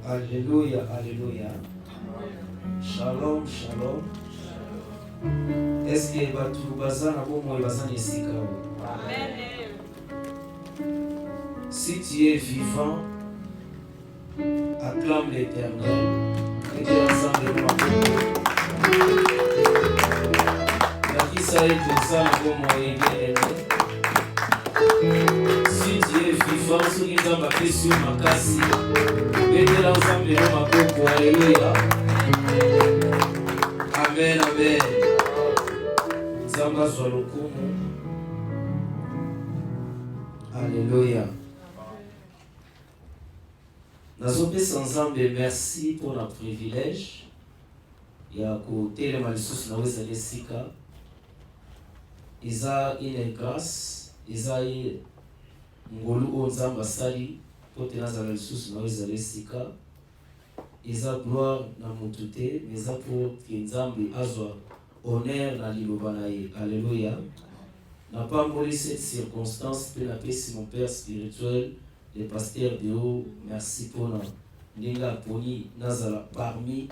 Alléluia, alléluia. Shalom, shalom. Est-ce que batu bazana bomo bazana esika? Amen. Si tu es vivant, acclame l'Éternel. Et Dieu ensemble la qui ça est bazana bomo aimé. Si tu es vivant, ce qui t'a battu sur ma casse. Et Dieu ensemble ma bomo. Alléluia. Amen, amen. Zamba Zwalukumu. Alléluia. Nazopesa ensemble merci pour notre privilège. Ya kutele malisusu na weza lesika. Iza une grâce, iza ngolu onzamba sali pote nazala lisusu na weza lesika. Iza gloire na mutute, mais pour que Nzambe azwa honneur na liloba na ye. Alléluia. N'a pas mouru cette circonstance, puis la paix mon père spirituel, le pasteur de haut, merci pour nous. Ninga poni nazala parmi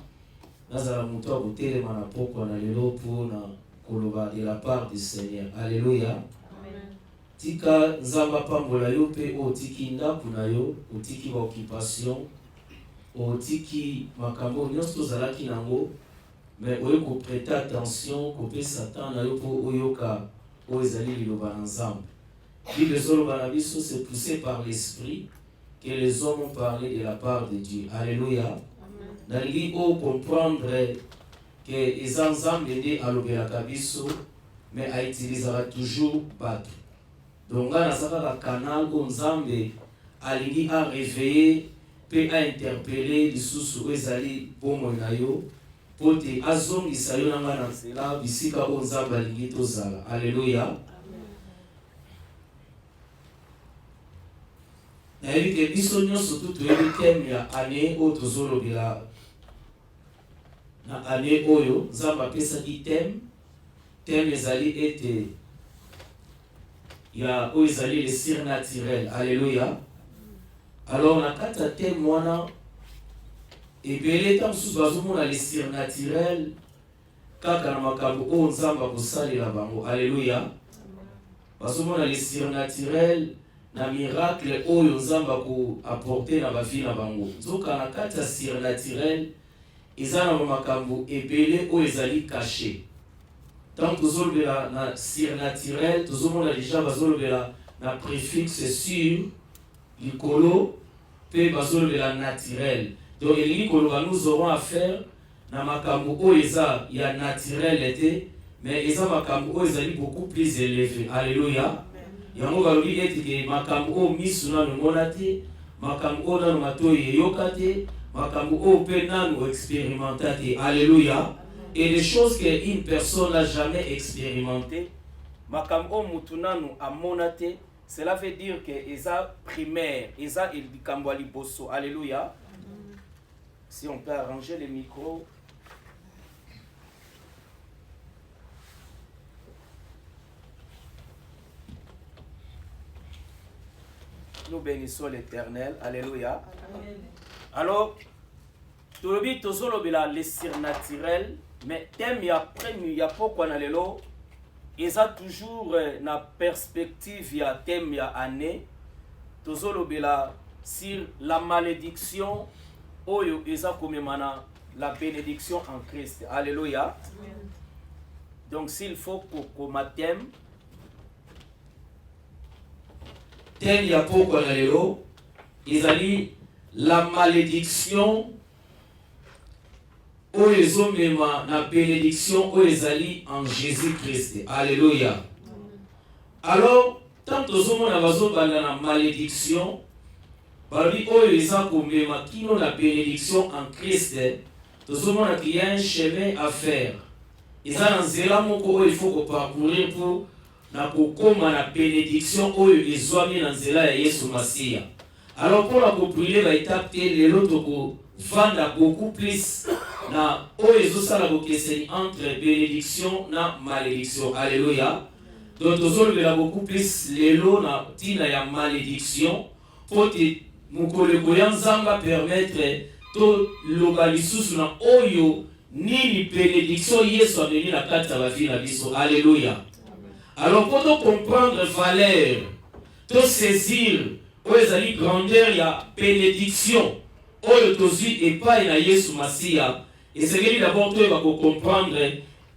nazala muto abotele manapoko na lelo pour na koloba de la part du Seigneur. Alléluia. Amen. Tika Nzamba pambola yo pe o tiki ndaku na yo, o tiki ba occupation, o tiki makambo nyonso tozalaki nango, mais oyo ko prêter attention ko pe Satan na yo po oyoka o ezali liloba Nzambe. Bible zoloba na biso c'est poussé par l'esprit que les hommes ont parlé de la part de Dieu. Alléluia. Nalingi o comprendre que eza Nzambe nde alobelaka biso, mais a utilisera toujours bato. Donc nga nazaka ka canal o Nzambe alingi a réveiller pe a interpeller lisusu ezali bomoi na yo pote azongisa yo nanga na nzela bisika o Nzambe alingi tozala. Alléluia. Nayebi ke biso nyonso tu toyebi thème ya année oyo tozolobela na année oyo Nzambe apesaki thème ezali ete ya oyo ezali le surnaturel. Alléluia. Alors na kati ya thème wana ebele ta mosusu bazomona le surnaturel kaka na makambo oyo Nzambe akosalela bango. Alléluia. Bazomona le surnaturel na miracle oyo Nzambe ko apporter na bavi na bango. Nzoka na kati ya surnaturel eza na makambo ebele oyo ezali caché. Tant tozolobela na surnaturel tozomona déjà bazolobela na préfixe sur likolo pe bazolobela naturel. Donc elingi koloba nous aurons affaire na makambo oyo eza ya naturel ete, mais eza makambo oyo ezali beaucoup plus élevé. Alléluia. Yango balobi ete ke makambo oyo misu nanu mona te, makambo oyo nanu matoi eyoka te, makambo oyo pe nanu expérimenta te. Alléluia. Et les choses qu'une personne n'a jamais expérimentées, makambo oyo mutu nanu amona te, cela veut dire que eza primaire, eza likambo ya liboso. Alléluia. Si on peut arranger les micros. Nous bénissons l'Éternel. Alléluia. Amen. Alors, tout le monde tozolobela le surnaturel, mais thème ya premier ya pourquoi na lelo, eza toujours na perspective ya thème ya année, tozolobela sur la malédiction oyo eza komemana la bénédiction en Christ. Alléluia. Amen. Donc s'il faut qu'on thème ya pourquoi na lelo ezali la malédiction oyo ezomema na bénédiction oyo ezali en Jésus-Christ. Alléluia. Alors tant tozomona bazobanda na malédiction balobi oyo eza komema kino na bénédiction en Christ, tozomona qu'il y a un chemin à faire. Eza na nzela moko oyo il faut parcourir pour na kokoma na bénédiction oyo ezwami na nzela ya Yesu Masiya. Alors pour la comprimer ba étape te lelo toko vanda beaucoup plus na oyo ezosala bokeseni entre bénédiction na malédiction. Alléluia. Donc tozolobela beaucoup plus lelo na tina ya malédiction pour te mukolo ya Nzamba permettre to loba lisusu na oyo nini bénédiction Yesu a venu na kati ya vie na biso. Alléluia. Alors pour nous comprendre valeur, to saisir oyo ezali grandeur ya bénédiction oyo tozwi epai na Yesu Masia, esengeli d'abord toyeba comprendre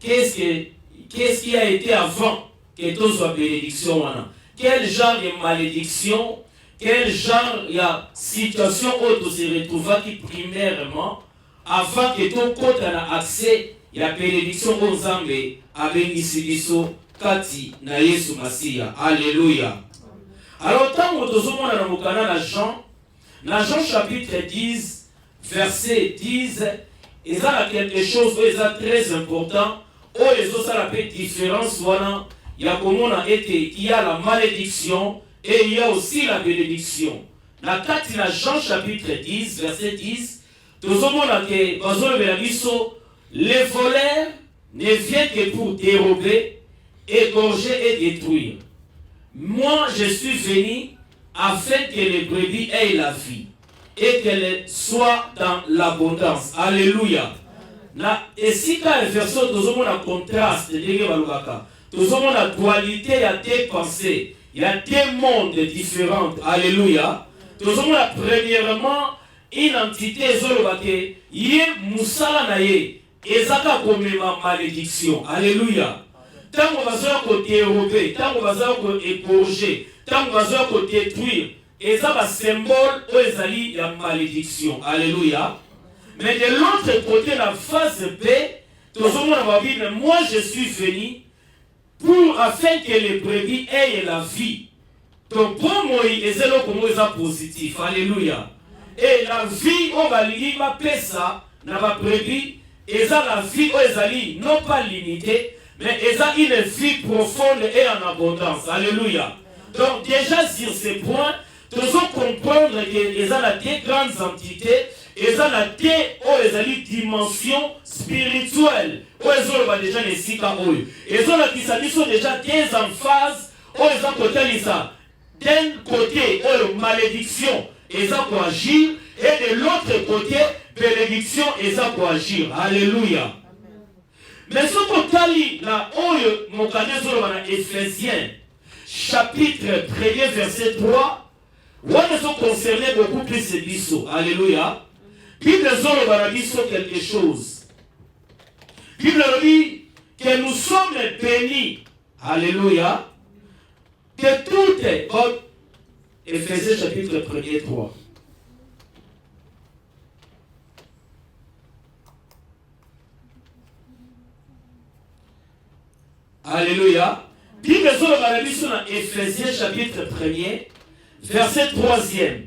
qu'est-ce qui a été avant que tozwa bénédiction wana. Quel genre de malédiction, quel genre de situation où se retrouva qui primairement avant que ton côté ait accès à la bénédiction aux Zambé avec Nisibiso Kati na Yesu Masia. Alléluia. Alors tant que nous sommes dans Jean chapitre 10 verset 10, il y a quelque chose qui est très important où les autres ça la différence voilà. Il y a la malédiction et il y a aussi la bénédiction. Dans Jean chapitre 10, verset 10, nous avons les voleurs ne viennent que pour dérober, égorger et détruire. Moi, je suis venu afin que les brebis aient la vie et qu'elles soient dans l'abondance. Alléluia. Et si quand le verset, nous avons un contraste nous avons la dualité, il y a des pensées, il y a des mondes différents. Alléluia. Nous avons premièrement une entité, qui est Moussala Naye, et Zaka comme ma malédiction. Alléluia. Tant qu'on va se dérober, tant qu'on va se égorger, tant qu'on va se détruire, et ça va symbole où il y a malédiction. Alléluia. Mais de l'autre côté, la phase B, nous avons la Bible, moi je suis venu afin que les brebis aient la vie. Donc pour moi, c'est positif. Alléluia. Et la vie, on va lire ma pesa, na ma brebis, et ça la vie, non pas limitée, mais ils ont une vie profonde et en abondance. Alléluia. Donc déjà sur ces points, nous devons comprendre qu'ils ont des grandes entités, ils ont des dimensions spirituelles. Ils ont déjà les sika. Ils ont déjà des emphases. Ils ont d'un côté, malédiction, ils ont agir, et de l'autre côté, bénédiction, ils ont agir. Alléluia. Mais ce qu'on lit là, mon canal Éphésiens, chapitre 1er, verset 3, où ils sont concernés beaucoup plus de biso. Alléluia. Bible dit quelque chose. Bible dit que nous sommes bénis. Alléluia. Que tout est bon. Éphésiens chapitre 1er, 3. Alléluia. Bible dit dans Éphésiens chapitre 1er, verset 3e.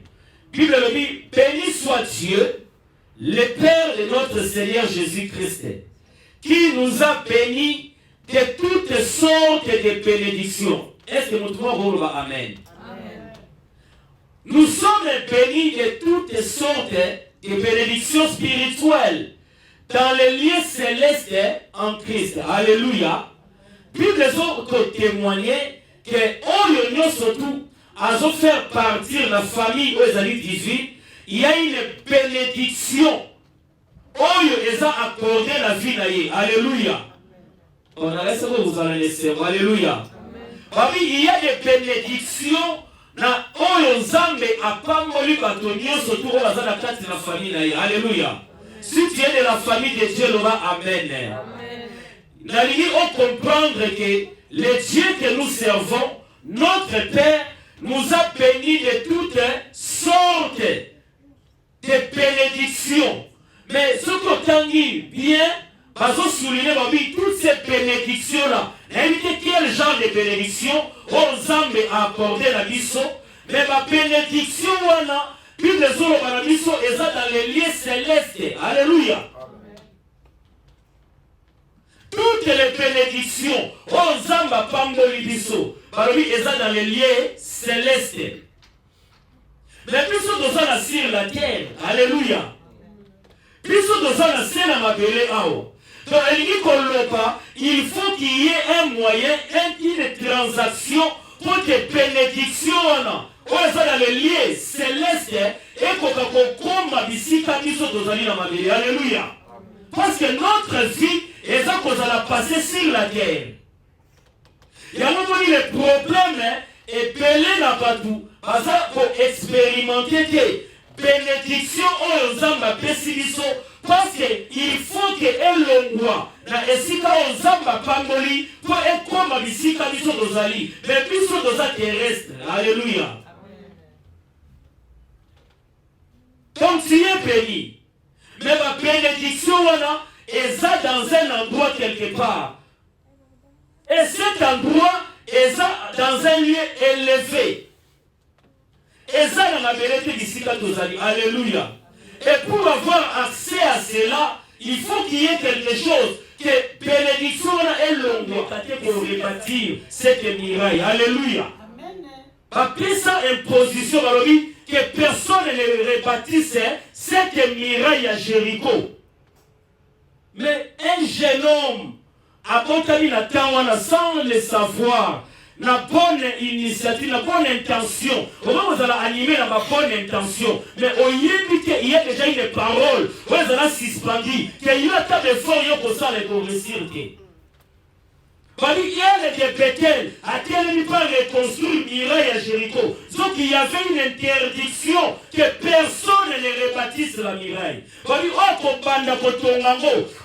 Bible dit, béni soit Dieu, le Père de notre Seigneur Jésus-Christ, qui nous a bénis de toutes sortes de bénédictions. Est-ce que nous trouvons Amen? Amen. Nous sommes bénis de toutes sortes de bénédictions spirituelles dans les lieux célestes en Christ. Alléluia. Bible ont témoigné que nous surtout à faire partir de la famille aux amis divines, il y a une bénédiction. Ils ont accordé la vie naïe. Alléluia. On a laissé vous en laisser. Alléluia. Il y a des bénédictions. Alléluia. Si tu es de la famille de Dieu, Amen. Nous devons comprendre que le Dieu que nous servons, notre Père, nous a bénis de toutes sortes de bénédictions. Mais ce qu'on dit bien, parce que souligner toutes ces bénédictions-là, quel genre de bénédiction aux âmes a accordé la mission, mais ma bénédiction, puis les autres la mission, ils sont dans les lieux célestes. Alléluia. Toutes les bénédictions aux âmes à Pambolibiso, parmi ils sont dans les lieux célestes. Mais plus nous sommes sur la terre. Alléluia. Plus nous sommes sur la terre. Donc, il faut qu'il y ait un moyen, une transaction pour que bénédiction, on est dans les lieux célestes ekoka kokoma bisika biso tozali na mabele. Alléluia. Parce que notre vie est à cause de la passée sur la terre. Il y a un moment où les problèmes et pelé na batu baza pour expérimenter des bénédictions aux zamba pesibiso parce que il faut que elongwa na esika aux zamba pangoli pour être comme bisika biso dozali mais biso doza terrestre. Alléluia. Donc tu es béni. Mais ma bénédiction est dans un endroit quelque part. Et cet endroit est dans un lieu élevé. Et ça dans la vérité d'ici quand vous allez. Alléluia. Et pour avoir accès à cela, il faut qu'il y ait quelque chose. Que bénédiction est longue pour rebâtir cette muraille. Alléluia. Après ça, imposition, que personne ne rebâtisse cette muraille à Jéricho. Mais un jeune homme, sans le savoir, na bonne initiative, na bonne intention, vous allez animer la bonne intention, mais il y a déjà une parole, vous allez suspendre, qu'il y a tant d'efforts pour ça les réussir. Il y a des Bethel, à quel niveau reconstruire Miraille à Jéricho. Donc il y avait une interdiction que personne ne rebâtisse la muraille.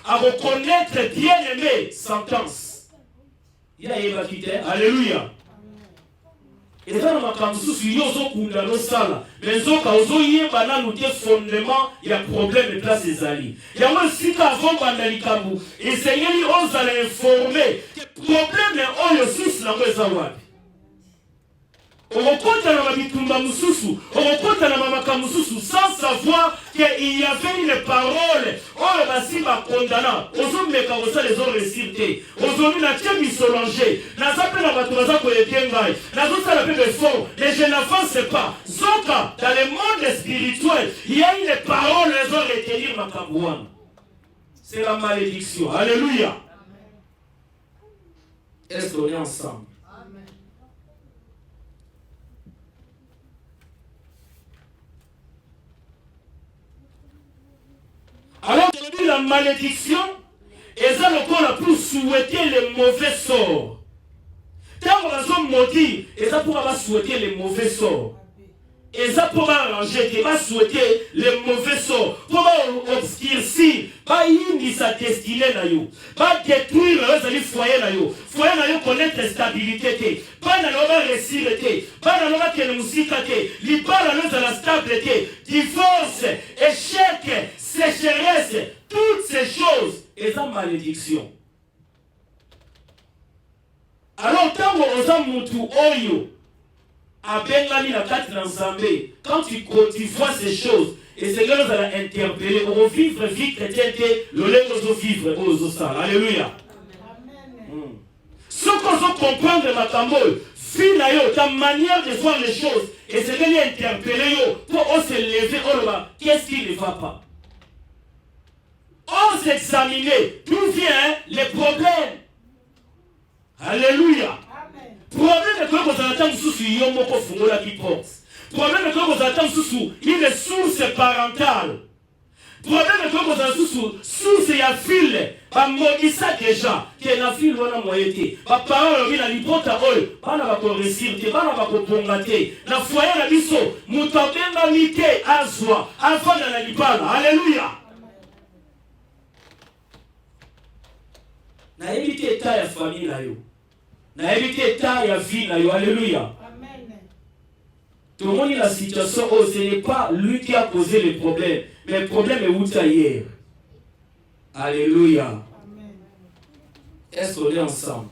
À reconnaître bien aimé, sentence. Il y a évacué. Alléluia. Et ça, on a comme ça, si on a un sala, mais on a un fondement, il y a un problème de place des alliés. Il y a un site avant Bandalikabu. Et c'est lui, on s'est informé. Le problème est, on le sous la maison. On rencontre la Mabitumba Moussousou, on rencontre la Mamaka Moussousou, sans savoir qu'il y avait une parole. Oh, basi va condamner. Aujourd'hui, les carrossés les ont récité. Aujourd'hui, la tienne est solangée. La zappe n'a pas tout ça pour les tengaï. La zone ça la paix de fond. Les jeunes n'avancent pas. Zoka, dans le monde spirituel, il y a une parole, les ont retenir ma kabouane. C'est la malédiction. Alléluia. Est-ce qu'on est ensemble? Alors aujourd'hui la malédiction est ça le qu'on a pour souhaiter les mauvais sorts. Tant qu'on a maudit, et ça pour avoir souhaité les mauvais sorts. Et ça pour arranger, qui va souhaiter les mauvais sorts. Pour obscurcir, pas indi sa destinée na yo. Pas détruire le foyer na yo. Foyer na yo connaître stabilité. Pas na yo réussir. Pas na yo que musique. Li pas na yo la stabilité. Divorce, échec, sécheresse, toutes ces choses, et ça malédiction. Alors, tant qu'on a moutu oyo, à Bengami la carte d'ensemble, quand tu vois ces choses, et c'est que nous allons interpeller, on va vivre vite, le lait nous vivre aux ostars. Alléluia. Ce qu'on veut comprendre, ma tambour, ta manière de voir les choses, et c'est que nous interpeller pour se lever, qu'est-ce qui ne va pas? On s'examiner d'où viennent les problèmes. Alléluia. Problème est que vous attendez sous Yomoko Fungola qui porte. Problème est que vous attendez sous une source parentale. Problème est que vous attendez sous source ya fille. Ba modisa déjà que na fille wana moyete. Ba parole bi na libota oyo bana ba ko réussir te bana ba ko pongate. Na foyer na biso mutobenga mike azwa afana na libala. Alléluia. Na éviter état ya famille na yo. Na éviter état ya vie na yo. Alléluia. Amen. Tout le monde a la situation où ce n'est pas lui qui a posé le problème, mais le problème est où tu hier. Alléluia. Amen. Est-ce qu'on est ensemble?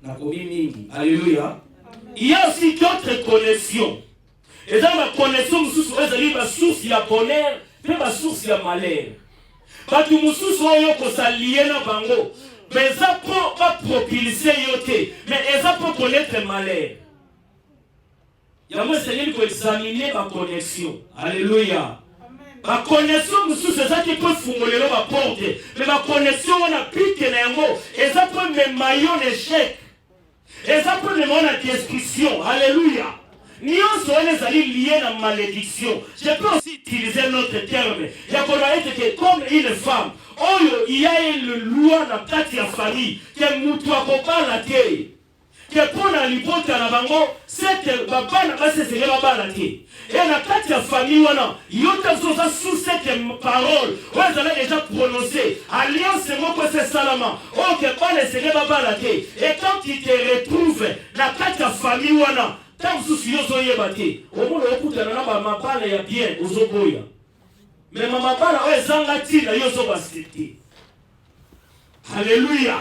Amen. Alléluia. Amen. Il y a aussi d'autres connexions. Et dans la connexion, nous sommes la source de bonheur. Pe ba source ya malheur. Batu mususu oyo ko salié na bango. Mais ça pour pas propulser yote, mais ça pour connaître malheur. Ya moi c'est lui qui examiner ma connexion. Alléluia. Ma connexion mususu c'est ça qui peut fungolero ma porte. Mais ma connexion on a piqué na yango et ça peut me maillon échec. Et ça peut demander la destruction. Alléluia. Nyonso les alliés liés à la malédiction. Je peux aussi utiliser un autre terme. Il y a comme une femme. Oh, il y a une loi dans la famille qui est moutoua pour la terre. Que pour la libota na bango, cette baba na base c'est baba la terre. Et la la famille wana, yota sosa sous cette parole. Ouais, ça l'a déjà prononcé. Alliance c'est moi que c'est salama. Oh, que pas les c'est baba la terre. Et quand tu te retrouves la la famille wana, tant sous yoso yebate. Au moins le coup de la mabala ya bien aux oboya. Mais ma mabala ouais zanga tina yoso basiti. Alléluia.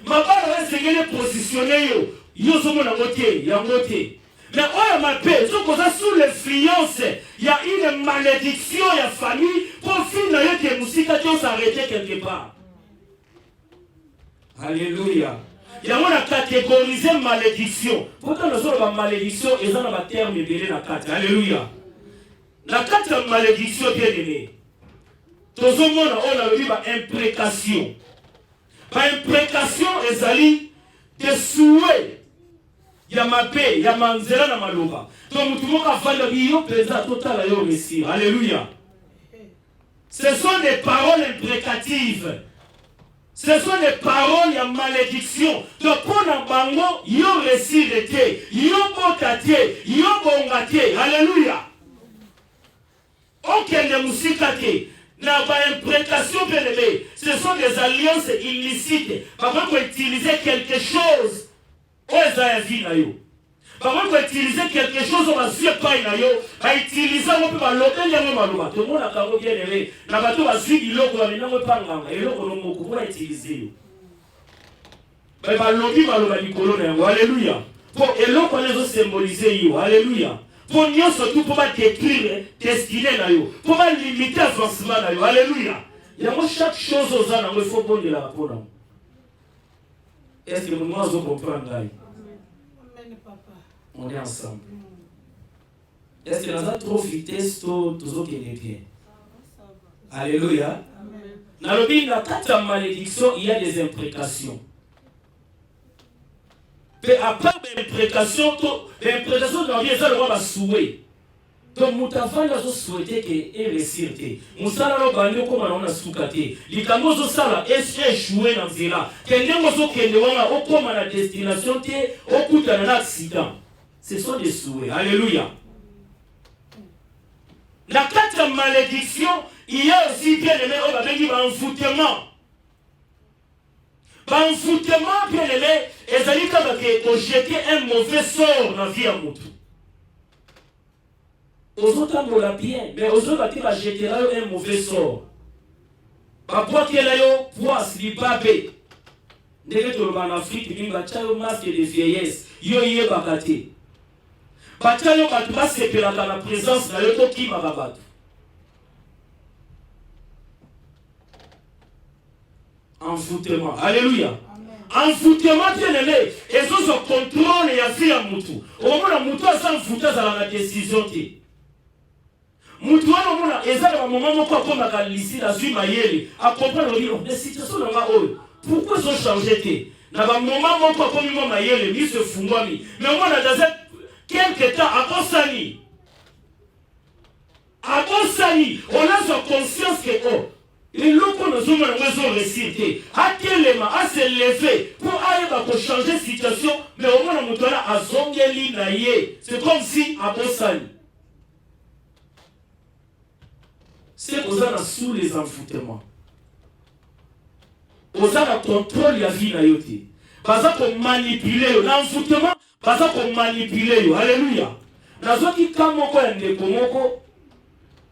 Mabala ouais c'est positionné yoso mona ngote ya ngote. Mais oh ma paix, sous l'influence, il y a une malédiction il y a famille pour finir que musique qui s'arrêter quelque part. Alléluia. Il y a une catégorisé malédiction. Pourtant nous avons une malédiction et ça n'a pas terme belé la carte. Alléluia. La carte malédiction bien aimé. Tout le monde a eu une imprécation. Une imprécation est des souhaits. Il y a ma paix, il y a ma nzela na maloba. Donc tout le monde a fallu yo pesa total yo messie. Alléluia. Ce sont des paroles imprécatives. Ce sont des paroles de malédiction. Donc pour un bango, yo resirete, yo botate, yo bongate. Alléluia. Aucun de musikate. N'a pas imprécation bien aimé. Ce sont des alliances illicites. Par contre, pour utiliser quelque chose. Par contre, utiliser quelque chose, on va suivre pas une ayo, à utiliser on peut pas l'autre yango maluba. Tout le monde a carrément bien aimé. Na bateau va suivre il logo mais non pas nganga. Et logo no moko pour utiliser. Mais ba lobi maluba di kolona yango. Alléluia. Pour et logo les autres symboliser yo. Alléluia. Pour nous surtout pour pas détruire destiné na yo. Pour pas limiter avancement na yo. Alléluia. Il y a chaque chose aux ans il faut bon de la pour nous. Est-ce que nous comprenons là? On est ensemble. Est-ce que nous avons trop vitesse tout ce qui est bien? Alléluia. Dans le pays de la malédiction, il y a des imprécations. Mais à part les imprécations, dans la vie, ça le va souhaiter. Donc, Moutafan a souhaité qu'il réussisse. Moussala no banyo comme on a soukate. Likango zo sala échoué dans zela. Kendengo zo kendewanga au comme à la destination te au coup d'un accident. Ce sont des souhaits. Alléluia. La quatrième malédiction, il y a aussi bien aimé on va venir un envoûtement. Envoûtement bien aimé, et ça dit qu'on jeter un mauvais sort dans la vie à Moutou. Aux autres on l'a bien, mais aux autres on va jeter là un mauvais sort. Papa qui est là poisse li babé. N'est-ce pas en Afrique il va changer masque de vieillesse. Yo yé bakate. Batayo batba se pelaka la présence na yo to ki mababatu. Envoûtement. Alléluia. Envoûtement bien aimé. Et ça se contrôle et a vie à Moutou. Au moins la Moutou a s'envoûté à la décision qui. Moutou a mona ezala moment moko akoma ka lisi la zui mayele a comprendre les situations dans ma ol. Pourquoi ils ont changé na ba moment moko akomi mo mayele mi se fungwami. Mais moi na dans quelque temps à Bosani, on a sa conscience que oh, les locaux nous ont récité, à quel élément, à se lever pour aller pour changer de situation, mais au moins on a à Zongeli naïe. C'est comme si à Bosani. C'est aux gens sous les envoûtements. Aux gens contrôle la vie naïoté. Par exemple, manipuler l'envoûtement. Parce qu'on manipule. Alléluia. Dans ce qui quand moko ya ndeko moko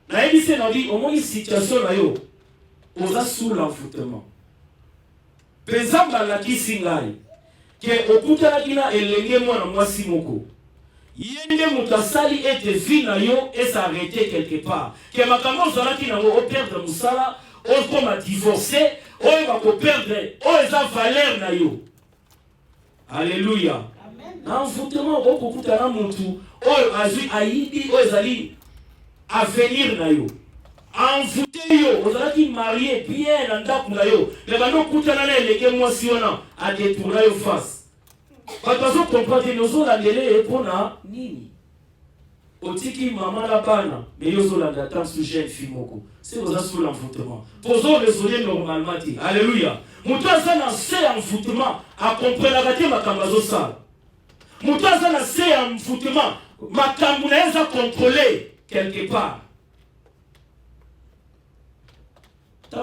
na ebise na vie au moins une situation na yo oza sous l'envoûtement. Pezamba la kisingai que okutana kina elenge mwana mwasi moko. Yende mutasali ete vie na yo et s'arrêter quelque part. Que makambo zala kina o perdre musala, o comme divorcer, o va ko perdre, o eza valeur na yo. Alléluia. Envoûtement au kokutana mutu o azui aidi o ezali avenir na yo. Envoûté yo, ozalaki marié bien na ndako na yo. Mais bano kutana na elenge mwasi wana a détourner yo face. bato bazokomprendre te ozolandela ye mpona nini otiki mama na bana mais yo ozolanda ata su jeune fille moko se oza sur l'envoûtement mpo ozoraisonne normalement te alleluya moto aza na se ya envoûtement akomprenaka te makambo azosala moto aza na se ya envoûtement makambo na ye eza contrôlé quelque part. La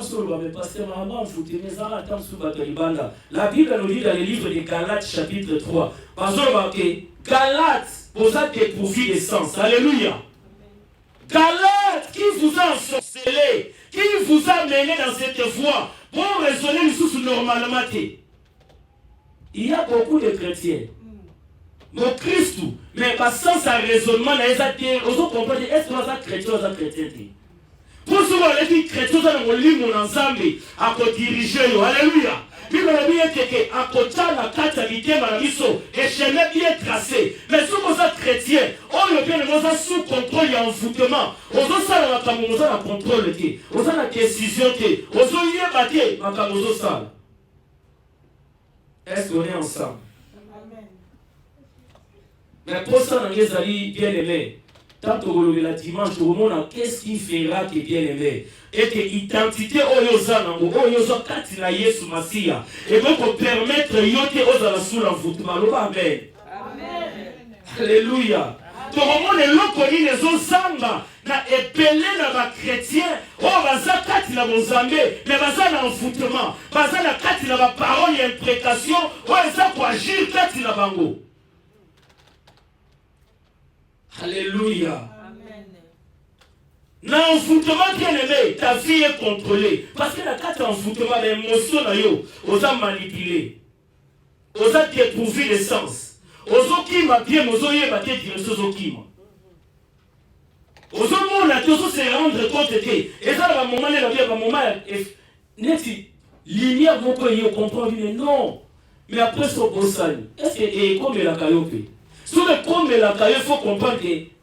Bible nous dit dans le livre de Galates chapitre 3, Galates, vous êtes dépourvus de sens. Alléluia. Galates, qui vous a ensorcelé, qui vous a mené dans cette voie, pour raisonner les sources normalement. Il y a beaucoup de chrétiens. Mon Christ, mais sans sa raisonnement, on comprend est-ce qu'on est chrétien ou chrétien. Pour cela, les chrétiens ont lu mon ensemble à diriger. Alléluia. Bible a dit que à côté la carte habitée dans miso et chemin bien tracé. Mais si vous êtes chrétien, on le bien nous a sous contrôle et envoûtement. On a ça la camouflage la contrôle qui, on a la décision qui, on a lié batté ma camouflage ça. Est-ce qu'on est ensemble? Mais pour ça, les amis bien-aimés, tant que vous le dimanche, tout le monde, qu'est-ce qui fera que bien-aimé? Et que l'identité oyozana, oyozo katina Yesu Masia, et donc permettre yote ozala sous l'envoûtement. Amen. Alléluia. Tout le monde est là pour les ozamba, na epelé na ba chrétien, oh baza katina bozambe, mais baza na envoûtement, baza na katina ba parole et imprécation, oh eza pour agir katina bango. Alléluia. Dans l'envoûtement bien aimé, ta vie est contrôlée. Parce que la carte d'envoûtement, l'émotion, on a manipulé. On a dépourvu de sens. On a bien, on a direction aux kima. On a se rendre compte que, et ça, le moment, le moment, lumière, vous pouvez comprendre, mais non. Mais après, c'est au bossani. Est-ce que, comme la caillou, sur le comme la caillou, il faut comprendre que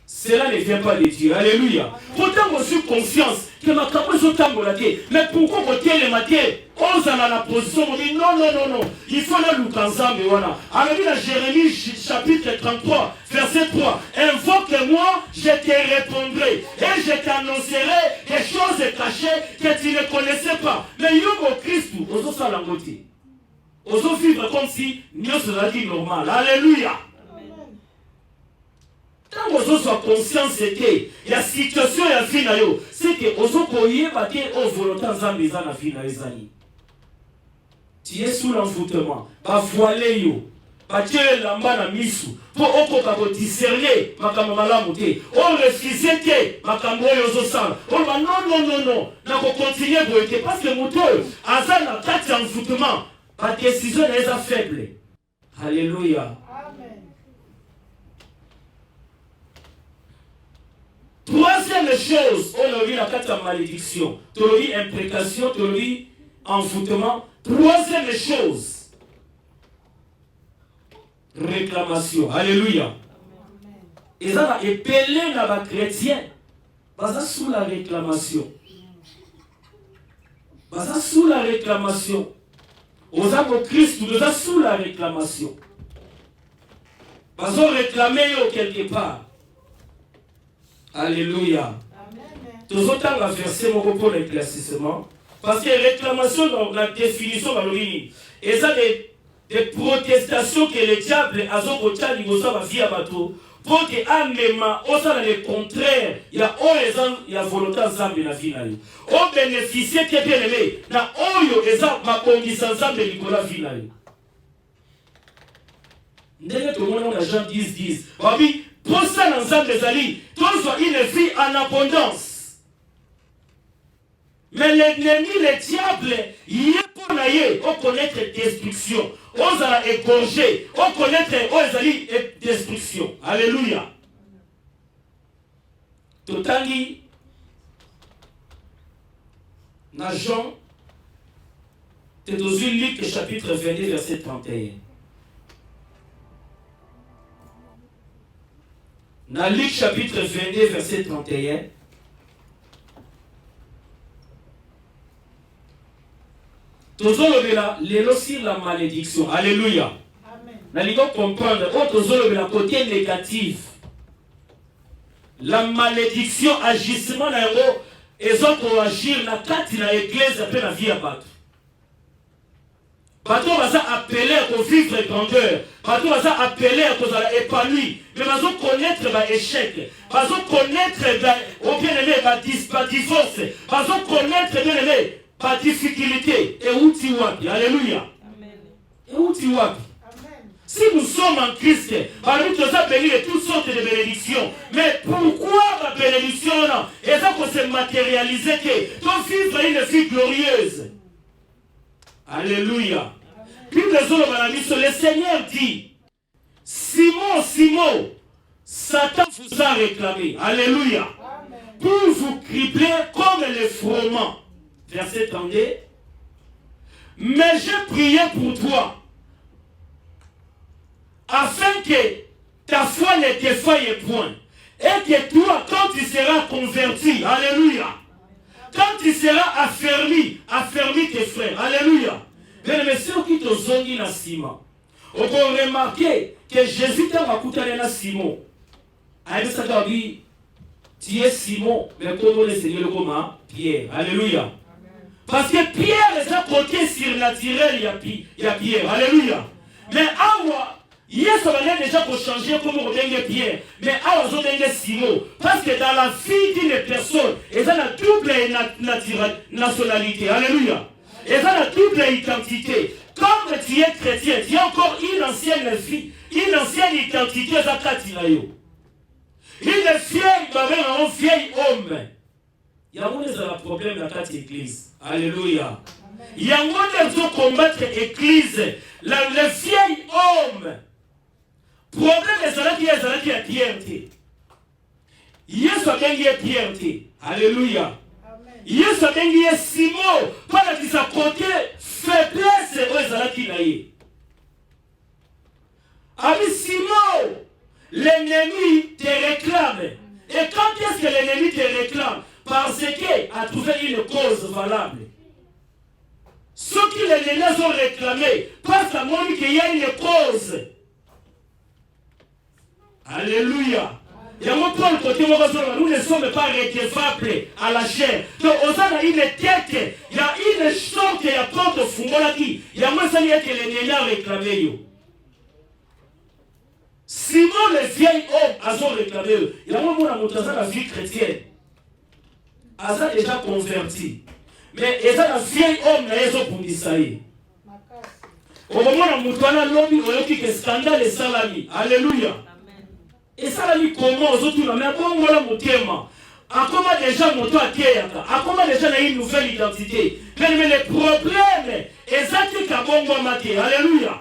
cela ne vient pas de Dieu. Alléluia. Pourtant, on suis conscience que ma capacité est mais pourquoi vous le matin, on a la position, on dit non, non, non, non. Il faut la louer ensemble. Voilà. Alors, dans Jérémie chapitre 33, verset 3, invoque-moi, je te répondrai et je t'annoncerai des choses cachées que tu ne connaissais pas. Mais il y a Christ, on a la beauté. On a vivre comme si nous serait dit normal. Alléluia. Quand vous avez conscience que la situation est vie, c'est que vous avez volonté de faire la vie. Tu es sous l'envoûtement. Voilé yo. Tu es lamba na misu. Pour discerner makambo malamu te. On refuse que makambo yozo sala. On va non non non non. Na ko continuer boite parce que moteur azan na kati envoûtement. Ma décision est faible. Alléluia. Troisième chose, on a vu la carte malédiction, on a vu imprécation, on a vu envoûtement. Troisième chose, réclamation. Alléluia. Et ça va épeler dans les chrétiens. Basa sous la réclamation. Basa sous la réclamation. Aux âmes au Christ, nous sommes sous la réclamation. Basa réclamer quelque part. Alléluia. Tous autant la verset pour l'éclaircissement. Parce que réclamation dans la définition valorique. Et ça des protestations que le diable a zobocha libosa va via bateau. Pour que amema osa le contraire, il y a il y a volonté ensemble la vie na yo. O bénéficier que bien aimé na oyo eza makongisa ensemble likola vie na yo. Ndenge tout le monde a Jean 10:10. Babi pour ça, l'ensemble des alliés, tous ont une vie en abondance. Mais l'ennemi, le diable, il est pour naïe, on connaît destruction. On a égorgé, on connaît destruction. Alléluia. Totali, na Jean, c'est dans une Luc chapitre 22, verset 31. Dans Luc chapitre 22, verset 31, toujours le là, l'élo sur la malédiction. Alléluia. Amen. Naligo comprendre, autre zone de la côté négatif. La malédiction, agissement, ils ont agir na kati na église après la vie à battre. Bateau va appeler à vivre grandeur. Bateau va appeler à épanoui. Mais va connaître l'échec. Va connaître au bien-aimé divorce. Va connaître bien-aimé la difficulté. Et où tu wapi? Alléluia. Et où tu wapi? Si nous sommes en Christ, nous sommes bénis de toutes sortes de bénédictions. Mais pourquoi la bénédiction là? Et ça pour se matérialiser que ton fils a une vie glorieuse. Alléluia. Puis le Seigneur dit, Simon, Simon, Satan vous a réclamé. Alléluia. Pour vous cribler comme les froment. Verset 32. Mais j'ai prié pour toi, afin que ta foi ne défaille point. Et que toi, quand tu seras converti, alléluia, quand tu seras affermi tes frères, alléluia. Mais ceux qui te sont dit dans Simon, on peut remarquer que Jésus t'a raconté dans Simon. Aïe, ça t'a dit, tu es Simon, mais comment le Seigneur le comment? Pierre, alléluia. Parce que Pierre est un côté surnaturel, il y a Pierre, alléluia. Mais Awa, Yes, on va déjà pour changer comme on regarde Pierre. Mais à on regarde Simon. Parce que dans la vie d'une personne, ils ont la double nationalité. Alléluia. Ils ont la double identité. Comme tu es chrétien, tu as encore une ancienne vie, une ancienne identité. Une vieille homme. Il y a un problème dans cette église. Alléluia. Il y a un problème combattre l'église. Le vieil homme. Problème est qu'il y a Pierre. Yesu abengi Pierre. Alléluia. Yesu abengi Simon. Pendant qu'il sa côté faiblesse aux ezalaki na ye. Ami Simon, l'ennemi te réclame. Et quand est-ce que l'ennemi te réclame? Parce qu'il a trouvé une cause valable. Ceux qui l'ennemi ont réclamé, parce à moi qu'il y a une cause. Alléluia. Nous ne sommes pas redevables à la chair. Donc, on a une tête, il y a une sorte qui apporte au Fumbolaki. Il y a moins ça que l'ennemi a réclamé. Simon, le vieil homme, a réclamé. Il y a moins la vie chrétienne. Il a déjà converti. Mais il y a un vieil homme, il a pour Isaïe. Au moment où nous avons l'homme, scandale et salami. Alléluia. Et ça dit comment aux autres, mais bon, voilà mon thème. À comment déjà mon toit à comment déjà une nouvelle identité. Mais le problème, est ça qui a bon maté. Alléluia.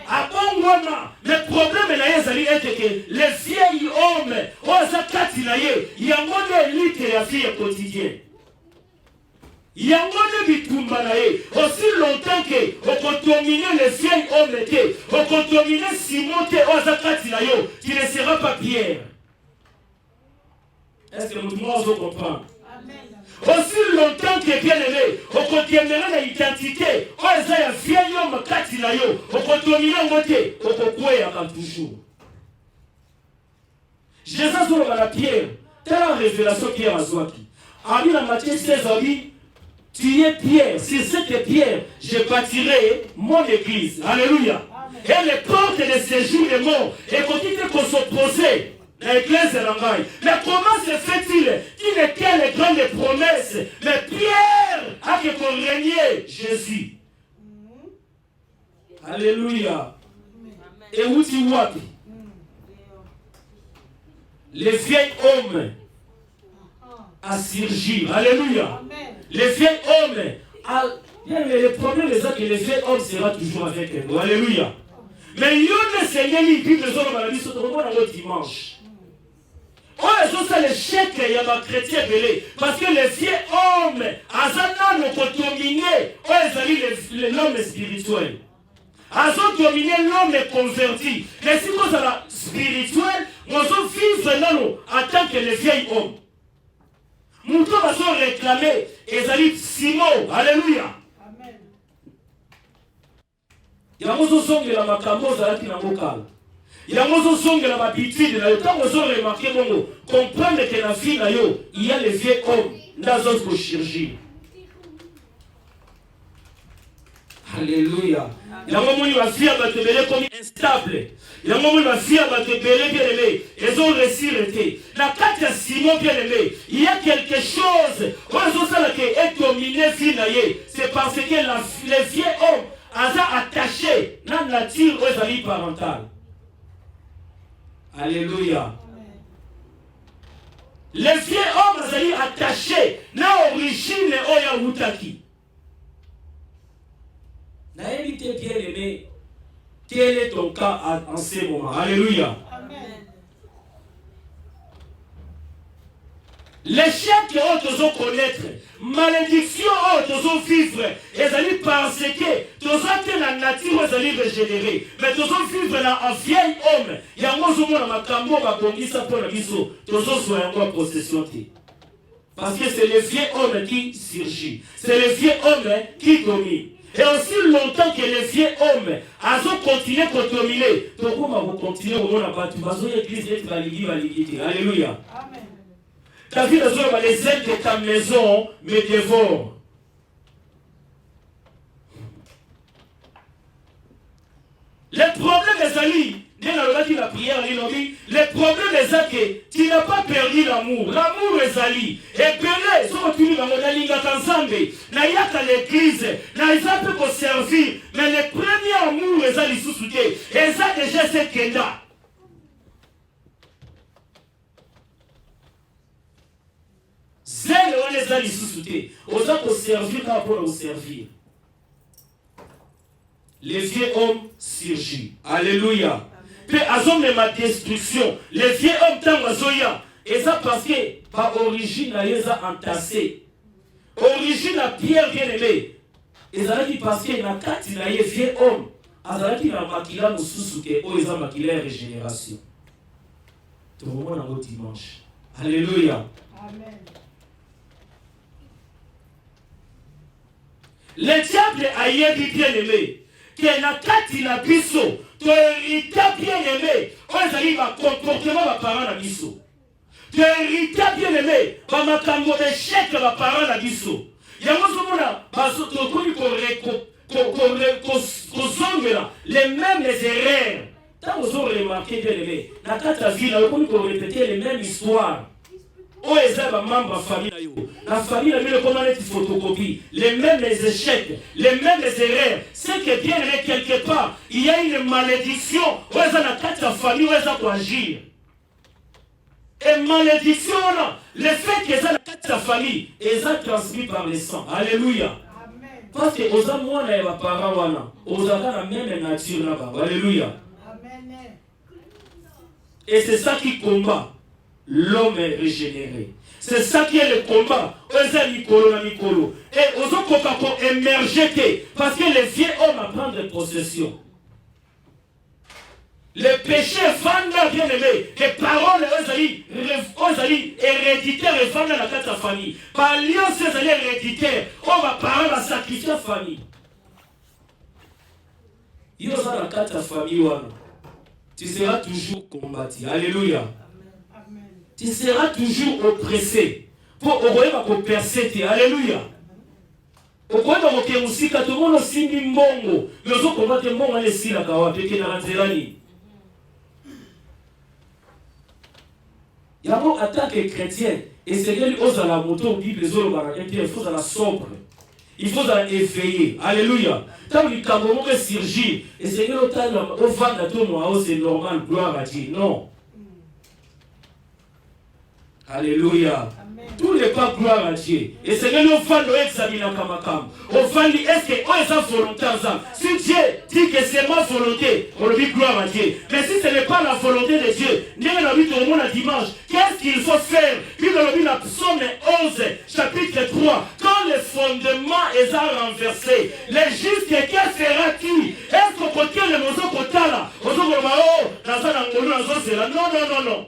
À bon moment, le problème est que les vieilles hommes, il y a un élite et la vie quotidienne. Il y a un aussi longtemps que on contamine les vieilles hommes, on contamine Simon, tu ne seras pas Pierre. Est-ce que nous devons comprendre? Aussi longtemps que bien aimé, on contamine l'identité, on a un vieil homme, on contamine l'identité, on contamine toujours. Jésus sur la Pierre, telle la révélation qui est à Zouaki. Ami la Matthieu 16 a dit, tu es Pierre, sur cette pierre, je bâtirai mon église. Alléluia. Amen. Et les portes de séjour des morts, et continuent qu'on s'opposait dans l'église de l'Angaï. Mais comment se fait-il qu'il était les grandes promesses? Mais Pierre a que pour régner Jésus. Alléluia. Et où tu vois? Les vieils hommes à surgir. Alléluia. Amen. Les vieils hommes, le problème est que les vieils hommes sera toujours avec nous. Alléluia. Mais il y a des seigneurs qui vivent les hommes à la vie, c'est au dimanche. Oh, c'est l'échec, il y a ma chrétien belé. Parce que les vieux hommes, Azana nous ont dominé, l'homme spirituel. Azana ont dominé l'homme converti. Mais si vous êtes spirituel, nous allons vivre en tant que les vieils hommes. Nous devons réclamer Esaïe Simon. Alléluia. Amen. yango zozongela makambo ozalaki nango kala yango zozongela babitude na yo ntango ozoremarke bongo comprendre que na vie na yo il y a le vieux homme ndazo kochirurgie. Alléluia. Yango moni ba vie ba tebele comme instable. Yango moni ba vie ba tebele bien aimé. Ils ont réussi été. La carte Simon bien aimé. Il y a quelque chose. Ozo sala que est dominé vie na ye. C'est parce que les vieux hommes ont attaché na nature aux amis parentales. Alléluia. Les vieux hommes ont attaché na origine oya wutaki. Naïvité bien aimé, quel est ton cas en ce moment? Alléluia. Amen. L'échec que tu dois connaître, malédiction que tu dois vivre, ils allaient parce que tu dois être la nature, ils allaient régénérer. Mais tu dois vivre dans un vieil homme. Il y a un moment où ma cambo va bondir ça pour la biseau. Tu dois soigner en possession. Parce que c'est le vieux homme qui surgit. C'est le vieux homme qui domine. Et aussi longtemps que les vieux hommes ont continué à dominer, pourquoi on va continuer à battre? Parce que l'église est validée. Alléluia. Amen. Ta vie, les ailes de ta maison me dévorent. Les problèmes des amis, la prière, les problèmes des amis, tu n'as pas perdu l'amour. L'amour est ali. Et Pelé, si tu vas dans l'Ingatanzambe, n'a y a qu'à l'église, n'a y a pas servir. Mais le premier amour est ali sous-souté. Et ça déjà c'est Kenda. Zèle on les ali sous-souté. Aux autres servir quand on servir. Les vieux hommes surgissent. Alléluia. Puis azom de ma destruction. Les vieux hommes tant azoya. Et ça parce que par origine ils ont entassé. Origine à Pierre bien aimé. Et ça dit parce que na kati na ye vieux homme. Azalaki na makila mususu ke o ils ont makila régénération. Tout le monde en dimanche. Alléluia. Amen. Le diable a dit bien aimé. Que na kati na biso. Tu hérites bien aimé. On arrive à comportement de parents à biso. Tu hérites bien aimé. Par ma cambo d'échec de parents à biso. Il y a un les mêmes erreurs. Quand vous avez remarqué bien aimé, dans ta vie, vous avez répété les mêmes histoires. Oh, les membres de la famille, la famille a mis le commandant de photocopie, les mêmes échecs, les mêmes erreurs. C'est que bien aimé quelque part, il y a une malédiction. Où est-ce que la famille, où est-ce qu'on agir? Et malédiction, le fait que ça la famille, ils ont transmis par le sang. Alléluia. Amen. Parce que aux amours, les parents, aux amours, la même nature là-bas. Alléluia. Amen. Et c'est ça qui combat l'homme est régénéré. C'est ça qui est le combat. Et aux autres pour émerger parce que les vieux hommes à prendre possession. Le péché vendeur bien aimé, les paroles héréditaires et vendeur la carte de famille. Par alliance héréditaire, on va parler de sacrifier la famille. Il y a la carte de famille, tu seras toujours combattu. Alléluia. Tu seras toujours oppressé. Pour au perséter. Alléluia. Au point de que aussi quand tout le monde aussi mbongo, nous autres combattre mbongo les sila kawa peke na nzerani. Yabo attaque chrétien et c'est lui ose la moto Bible zolo bara il faut la sobre. Il faut la éveiller. Alléluia. Quand il kambo que surgir et c'est le temps au vent de tout moi c'est normal gloire à Dieu. Non. Alléluia. Amen. Tout n'est pas gloire à Dieu. Et c'est que nous faisons examiner Kamakam. On fait est-ce que on est volontaire. Si Dieu dit que c'est ma volonté, on lui dit gloire à Dieu. Mais si ce n'est pas la volonté de Dieu, nous avons vu tout le monde à dimanche. Qu'est-ce qu'il faut faire? Puis dans le la Psaume 11, chapitre 3, quand le fondement est renversé, les justes, que fera-t-il? Est-ce qu'on peut le mozo kotala? Non.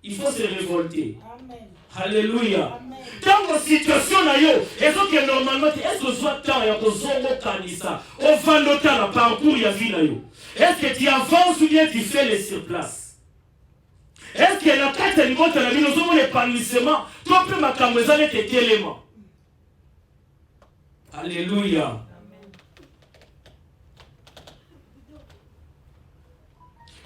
Il faut se révolter. Amen. Alléluia. Amen. dans la situation na yo ezo que normalement est-ce que soit temps ya kozongo kanisa au vandota na parcours ya vie na yo est-ce que tu avances ou bien tu fais les sur place est-ce que la carte ya libota na bino ozomona épanouissement to mpe makambo eza nete telema alléluia.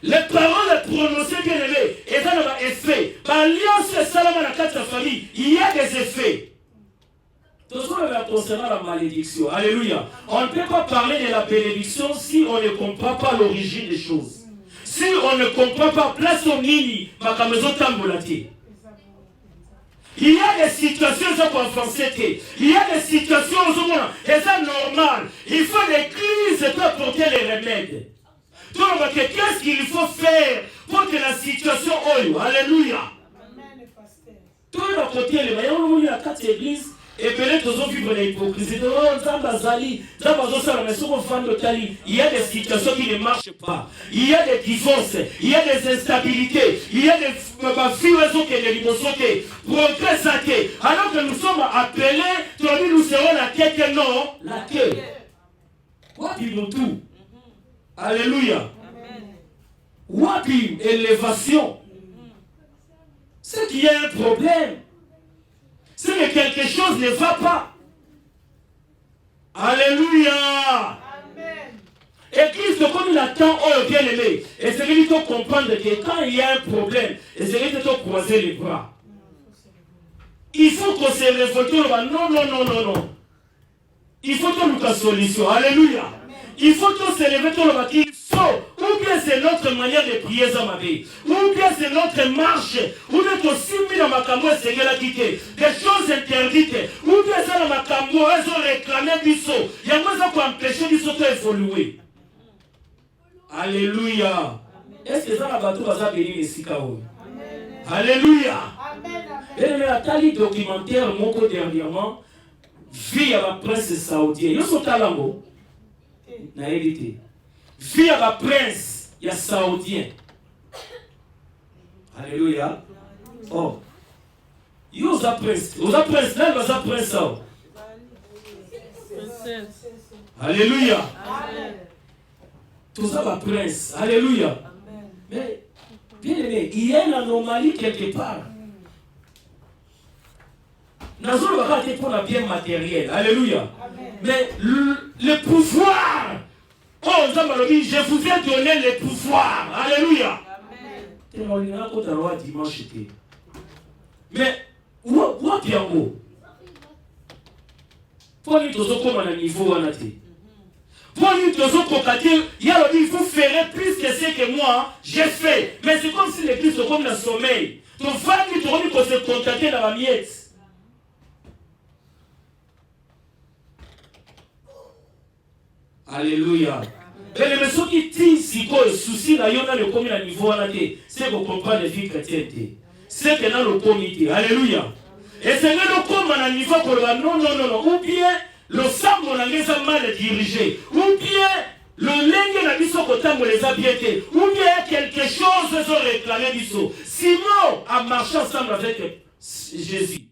Les paroles prononcées bien aimées, et ça n'a pas effet. Par l'alliance et salam à la carte de famille, il y a des effets. Tout ça va concernant la malédiction. Alléluia. On ne peut pas parler de la bénédiction si on ne comprend pas l'origine des choses. Si on ne comprend pas place au nini, ma maison tambolati. Il y a des situations où on pense. Il y a des situations où on est normal. Il faut l'église pour apporter les remèdes. Donc, qu'est-ce qu'il faut faire pour que la situation oyo, alléluia. Tout le monde côté les maillons, on a quatre églises et peut-être qu'ils ont vivre l'hypocrisie. Il y a des situations qui ne marchent pas. Il y a des divorces, il y a des instabilités, il y a des filles qui ne libosent progresser. Alors que nous sommes appelés, nous serons la tête, non, la queue. What do you do? Alléluia. Wapi, élévation. C'est qu'il y a un problème. C'est que quelque chose ne va pas. Alléluia. Église, comme il attend, oh bien aimé. Et c'est qu'il faut comprendre que quand il y a un problème, et c'est qu'il faut croiser les bras. Il faut qu'on se révolte. Non, non, non, non, non. Il faut qu'on nous fasse solution. Alléluia. Il faut qu'on se réveille tout le matin. Il faut. Ou bien c'est notre manière de prier ça ma vie. Ou bien c'est notre marche. Ou bien qu'on s'y met dans ma camo et c'est qu'elle a quitté. Des choses interdites. Ou bien c'est dans ma camo, elles ont réclamé biso. Il y a moins ça pour empêcher biso d'évoluer. Alléluia. Est-ce que ça va battre à bénir les Sikao? Alléluia. Et le atali documentaire moko dernièrement vie à la presse saoudienne. Yo sont à l'ango. Na évité. Vie à la prince, il y a saoudien. Alléluia. Oh. Yo za prince. Yo za prince, là yo za prince ça. Alléluia. Tout ça va prince. Alléluia. Mais bien aimé, il y a une anomalie quelque part. Nous allons regarder pour la bien matériel. Alléluia. Mais le pouvoir. Oh, je vous ai donné le pouvoir. Alléluia. Mais, où bien haut? Pour nous, nous sommes à un niveau. Pour nous, nous sommes il vous ferez plus que ce que moi j'ai fait. Mais c'est comme si l'église se comme dans le sommeil. Donc, tu vas se contacter dans la miette. Alléluia. Mais les gens qui disent si le souci n'a pas le commun à niveau, c'est qu'on comprend la vie chrétienne. C'est que dans le comité. Alléluia. Et c'est que le commun à niveau pour le non, non, non, non. Ou bien le sang on a les a mal dirigé. Ou bien le lingue n'a pas côté on les a bien été. Ou bien quelque chose ils ont réclamé biso. Simon a marché ensemble avec Jésus.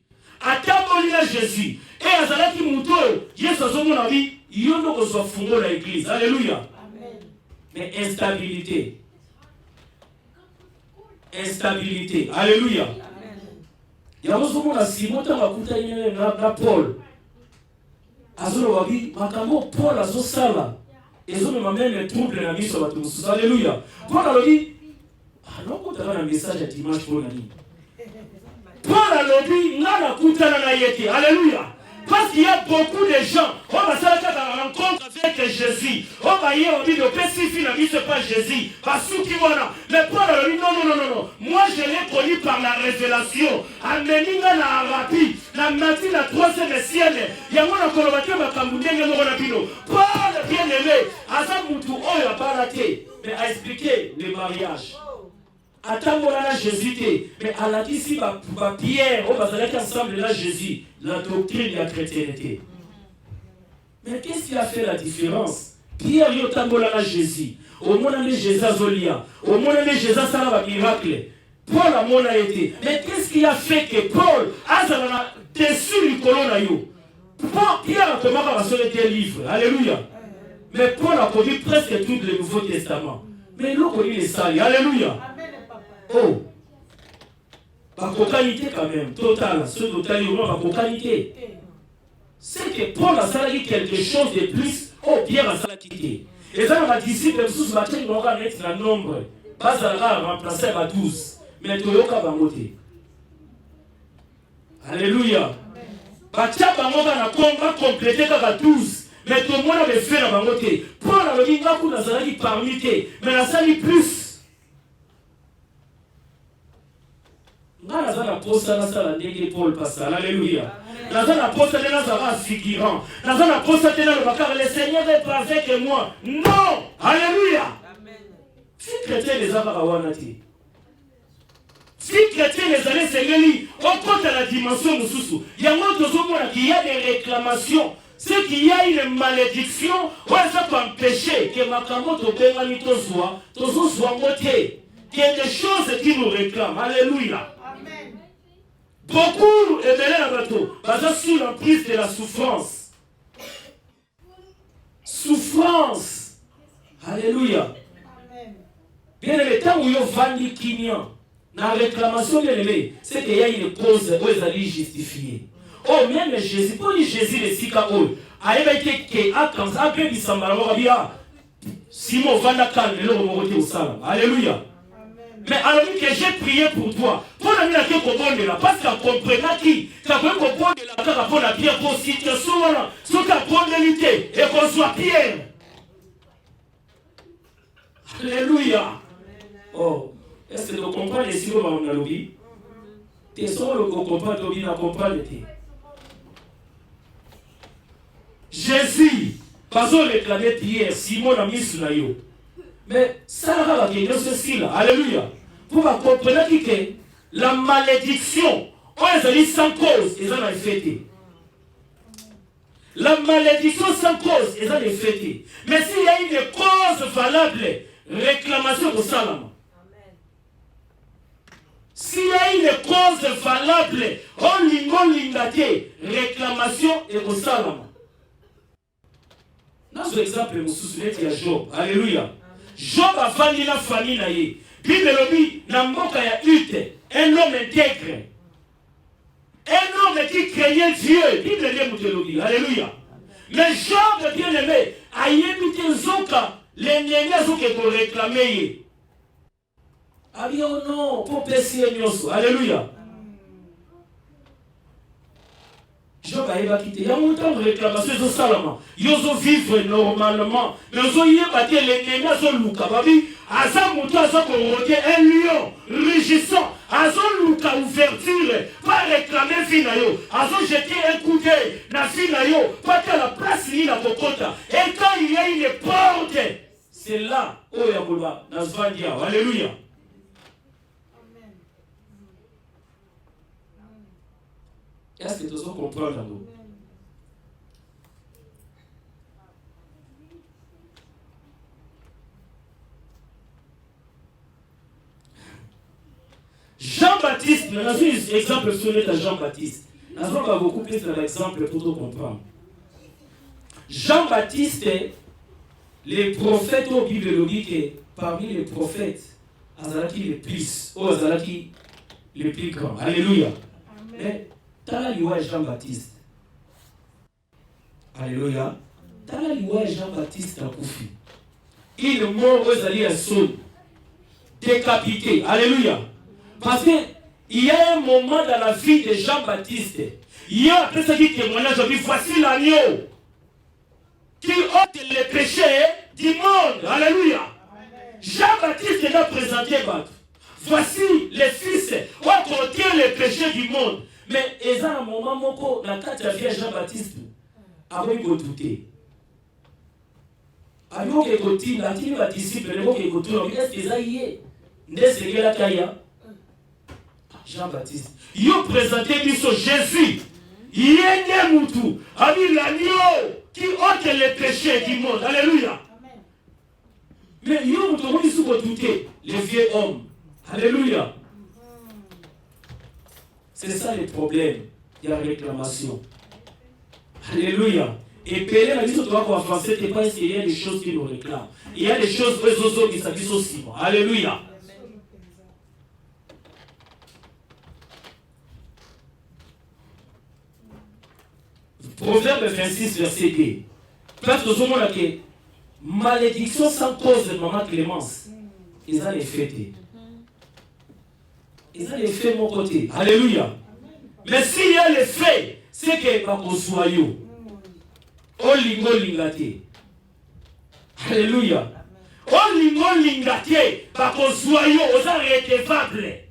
Attends Jésus. Et à Zalaki Mouto, Jésus a son avis. Il y a un la l'église. Alléluia. Amen. Mais instabilité. Instabilité. Alléluia. Il y a un moment où Simon a Paul. Paul a Sala. Et ils ont même un trouble dans la vie sur la touche. Alléluia. Paul a dit, alors quand tu as un message à dimanche pour la vie. Paul a dit, alléluia. Parce qu'il y a beaucoup de gens, on va s'arrêter dans la rencontre avec Jésus. On va y aller, on va dire, c'est pas Jésus. Parce que mais Paul a dit, non, non, non, non. Moi, je l'ai connu par la révélation. Ameninga na Arabi, la matin, la troisième sienne. Il y a un colobateur, ma camboudé, Paul, bien aimé, Azamutu, oh, il n'a pas raté. Mais a expliqué le mariage. Attends, Jésus, mais à la dit si Pierre, on va s'arrêter ensemble là, Jésus, la doctrine de la chrétienté. Mais qu'est-ce qui a fait la différence? Pierre, il y a Jésus. Au monde de Jésus, Zolia. Au monde de Jésus, ça va miracle. Paul a mon été. Mais qu'est-ce qui a fait que Paul a déçu le colon yo? Pierre a commencé à sortir livre. Alléluia. Mais Paul a produit presque tout le Nouveau Testament. Mais nous connaissons les salles. Alléluia. Oh. Par cocanité quand même. Total. Ce total, il y a cocanité. C'est que Paul a salé quelque chose de plus. Oh, Pierre a salé quitter. Et ça, les disciples, sous matin, ils vont mettre un nombre. Pas à remplacer à 12. Mais tu as bangoté. Alléluia. Batia bangoga na combat complété à 12. Mais tout le monde avait fait la bangoté. Paul a dit, il a salé parmi eux. Mais la salé plus. Nazana posa na sala ndenge Paul passa. Alléluia. Nazana posa tena sera figurant. Nazana posa tena le bakar le Seigneur est avec moi. Non. Alléluia. Amen. Si chrétien les abawanati. Si chrétien les allait Seigneur li au compte à la dimension mususu. Yango tozomona qu'il y a des réclamations. C'est qu'il y a une malédiction, ouais ça peut empêcher que makambo to bengani to soa moté. Il y a des choses qui nous réclament. Alléluia. Beaucoup éveillés à bateau, basés sous l'emprise de la souffrance. Souffrance. Alléluia. Bien aimé, tant où il y a vendu Kinyan, dans la réclamation bien aimé, c'est qu'il y a une cause où ils allaient justifier. Oh, même Jésus, pour dire Jésus, les Sika, oh, a été que, à quand ça, bien dit Sambara, Simon Vanda Kal, le Romoté au Salam. Alléluia. Mais alors que j'ai prié pour toi, pour la minute qu'on bonne là, parce qu'à comprendre qui, qu'à comprendre la carte pour la pierre pour situation là, ce qu'à prendre l'unité et qu'on soit pierre. Alléluia. Oh, est-ce que vous comprenez si vous m'avez lobby? T'es sûr que vous comprenez lobby n'a compris. Jésus, pas on réclamait Pierre, Simon a mis sur la yo. Mais ça va gagner ceci là. Alléluia. Pour comprendre que la malédiction, on est sans cause, ils ont fêté. La malédiction sans cause, ils ont fêté. Mais s'il y a une cause valable, réclamation au salam. S'il y a une cause valable, on l'ingate, réclamation et au salam. Dans ce exemple, vous vous souvenez de Job. Alléluia. Job a vendu la famille na ye. Bible lobi na mboka ya Ute, un homme intègre. Un homme qui craignait Dieu. Bible lobi. Alléluia. Mais Job, bien aimé, a yébité zoka, les nénés zoka pour réclamer. Ah bien non, pour pécher nyoso. Alléluia. Job a évacué. Il y a longtemps de réclamation de Salomon. Ils ont vivre normalement. Mais ils ont évacué les nénés à Luka. Asa Moutou a un lion rugissant. Asa Luka ouverture. Pas réclamer Finayo. Asa jeter un coup d'œil. Na Finayo. Pas qu'à la place ni la Kokota. Et quand il y a une porte, c'est là où il y a Boulba. Dans Svandia. Alléluia. Est-ce que tu as compris là-dedans? Jean-Baptiste, nous avons un exemple sonné à Jean-Baptiste. Nous avons beaucoup plus d'exemples pour tout comprendre. Jean-Baptiste, les prophètes au Bible logique, parmi les prophètes, Azalaki les plus, ou Azalaki les plus grands. Alléluia. Mais, Tala liwa Jean-Baptiste. Alléluia. Tala liwa Jean-Baptiste a koufi. Il est mort aux alliés à Saul. Décapité. Alléluia. Parce qu'il y a un moment dans la vie de Jean-Baptiste. Il y a après ça qui témoignage. Voici l'agneau qui ôte les péchés du monde. Alléluia. Jean-Baptiste est là présenté. Voici les fils qui contient les péchés du monde. Mais il y a un moment où la carte de Jean-Baptiste a eu douté. Il y a un disciple qui a dit Jean-Baptiste. Il a présenté Jésus. Il y a un moutou. Il y a l'agneau qui ôte les péchés du monde. Alléluia. Mais il y a un moutou qui a douté. Les vieux hommes. Alléluia. C'est ça le problème. Il y a réclamation. Alléluia. Et Pélé a dit que tu vas avancer, tu pas qu'il y a des choses qui nous réclament. Il y a des choses qui s'agissent aussi. Alléluia. Proverbe 26, verset 2. Parce que nous avons que malédiction sans cause de maman Clémence, ils ont les fêtés. Ils ont les faits de mon côté. Alléluia. Mais s'il y a les faits, c'est que va qu'on soit yo. Olingo lingate. Alléluia. Olingo lingate, va qu'on soit yo, aux irrédevables.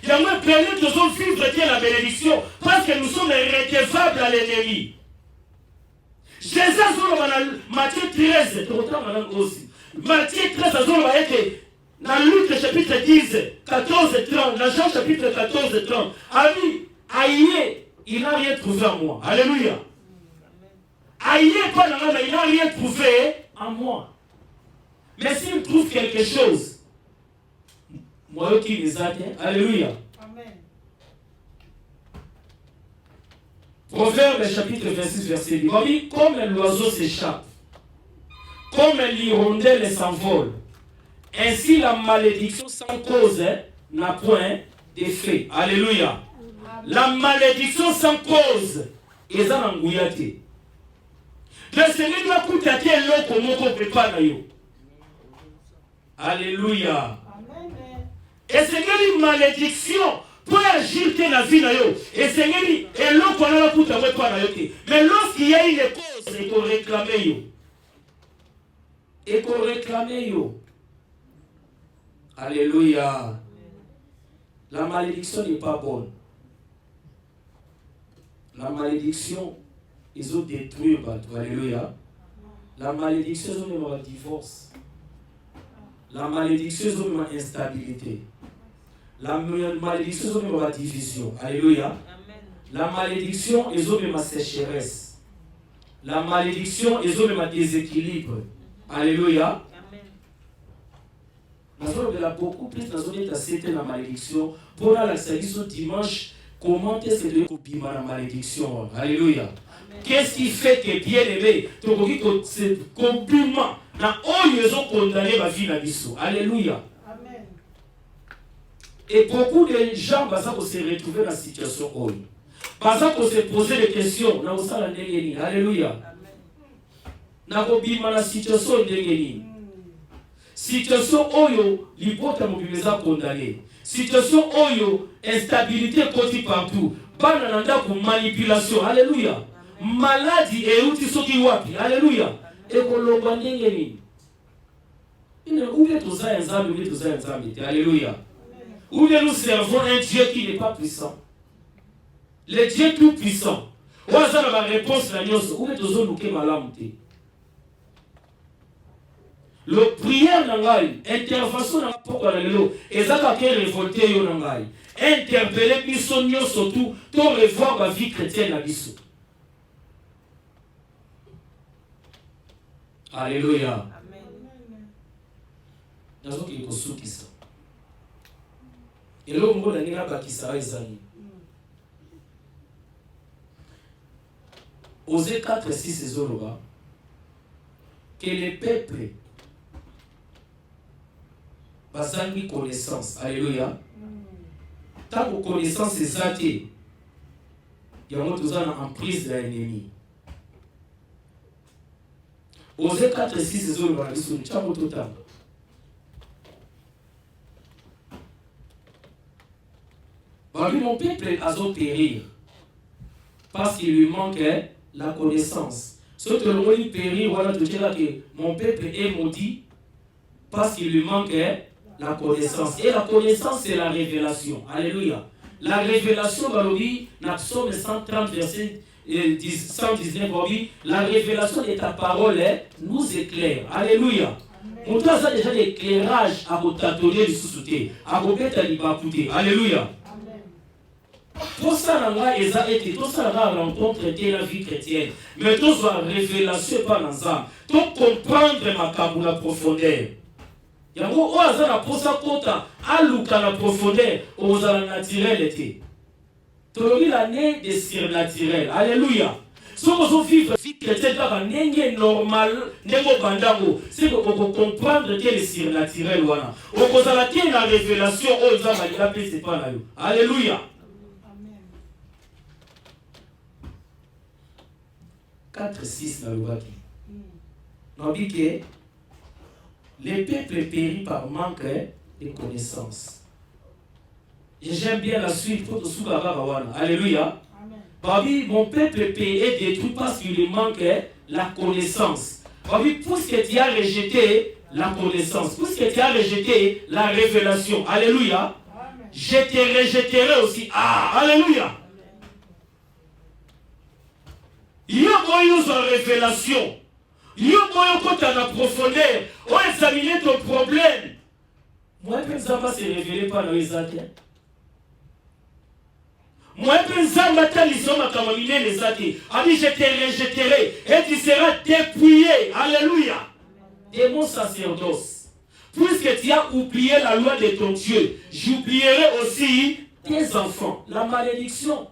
Il y a moins période de zone vivre la bénédiction parce que nous sommes irrédevables à l'ennemi. Jésus a dit Matthieu 13, Matthieu 13 a dit dans Luc chapitre 10, 14 et 30, dans Jean chapitre 14 et 30, a dit aïe, il n'a rien trouvé en moi. Alléluia. Aïe, pas dans il n'a rien trouvé en moi. Mais s'il trouve quelque chose, moi qui les a dit, alléluia. Amen. Proverbe chapitre 26, verset 10. Comme l'oiseau s'échappe, comme l'hirondelle s'envole, ainsi la malédiction sans cause n'a point d'effet. Alléluia. La malédiction sans cause est en angouillate. Le Seigneur doit coûter l'eau comme on ne peut pas. Alléluia. Et Seigneur dit malédiction pour agir dans la vie. Et Seigneur dit et l'eau qu'on a coûté pas. Mais lorsqu'il y a une cause, il faut réclamer. Et qu'on réclame. Alléluia. La malédiction n'est pas bonne. La malédiction, ils ont détruit. Alléluia. La malédiction, ils ont même un divorce. La malédiction, ils ont même une instabilité. La malédiction, ils ont même la division. Alléluia. Amen. La malédiction, ils ont même la sécheresse. La malédiction, ils ont même un déséquilibre. Alléluia. Nous avons beaucoup plus dans la malédiction. Pour la service dimanche, comment est-ce que tu peux la malédiction? Alléluia. Qu'est-ce qui fait que bien aimé, tu peux ce compliment dans ils ont condamné ma vie dans l'issue. Alléluia. Amen. Et beaucoup de gens vont se retrouver dans la situation où ils se poser des questions. Alléluia. Dans la situation situation oyo libota mobimeza condamné. Situation oyo instabilité côté partout. Banananda pour manipulation. Alléluia. Maladie et outil soki wapi. Alléluia. Et kolomba ndenge nini. Où est tout ça ensemble, où est tout ça ensemble. Alléluia. Où est nous servons un Dieu qui n'est pas puissant. Le Dieu tout puissant. Où est la réponse la nyoso. Où est tout ça nous qui malamte. Le prière nangai, intervention nangai pourquoi lelo, ezaka ke révolter yo nangai. Interpeller misonyo surtout, to revoir la vie chrétienne na biso. Alléluia. Amen. Nazo ki kosukisa. Elo ngo na nina bakisa ezali. Osée 4:6 ezoloba que les peuples bazangi connaissance. Alléluia. Tant que connaissance est zatée, il y a un autre en prise de l'ennemi. Osée 4:6 c'est le balisson. Tant que total. Mon peuple a périr parce qu'il lui manque la connaissance. Ce que le mot périr, voilà tout dire que mon peuple est maudit parce qu'il lui manque la connaissance. Et la connaissance, c'est la révélation. Alléluia. La révélation, dans le dit, dans Psaume 130, verset 119, la révélation de ta parole nous éclaire. Alléluia. On doit avoir déjà l'éclairage à votre donner du sous-souté, à votre bête à l'ibakouté. Alléluia. Tout ça, n'a été, tout ça, rencontre la vie chrétienne. Mais tout ça, révélation par l'ensemble. Tout comprendre ma cabou la profondeur. yango oyo aza na posa kota aluka na profondeur ozala naturel ete tolobi l'année des surnaturels. Alléluia. Si on vivre vie chrétienne kaka ndenge normal ndenge bandango c'est que on comprendre que les surnaturels wana okozala te na révélation oyo za malila pe c'est pas na yo. Alléluia. Amen. 4-6 na lobaki. On dit que les peuples périssent par manque de connaissances. Et j'aime bien la suite pour tout ce. Alléluia. Babi, mon peuple est détruit parce qu'il lui manque la connaissance. Babi, puisque tu as rejeté la connaissance, puisque tu as rejeté la révélation. Alléluia. Amen. Je te rejetterai aussi. Ah, alléluia. Il y a moyen de révélation. Il y a moyen quand tu as la profondeur. On examiner ton problème. Moi, je ne sais pas se révéler par les autres. Moi, je ne sais pas les autres. Ami, je te rejetterai et tu seras dépouillé. Alléluia. De mon sacerdoce. Puisque tu as oublié la loi de ton Dieu, j'oublierai aussi tes enfants. La malédiction.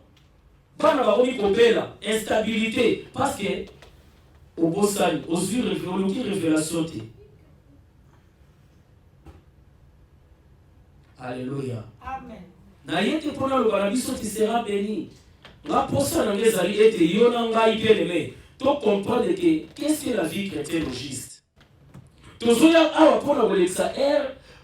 Instabilité. Parce que au beau salut, aux yeux révélation. Alléluia. Amen. Naïete pendant le balabiso, tu seras béni. La personne en les alliés était yonanga bien-aimé. Tu comprends que qu'est-ce que la vie chrétienne au juste. Tu as pour la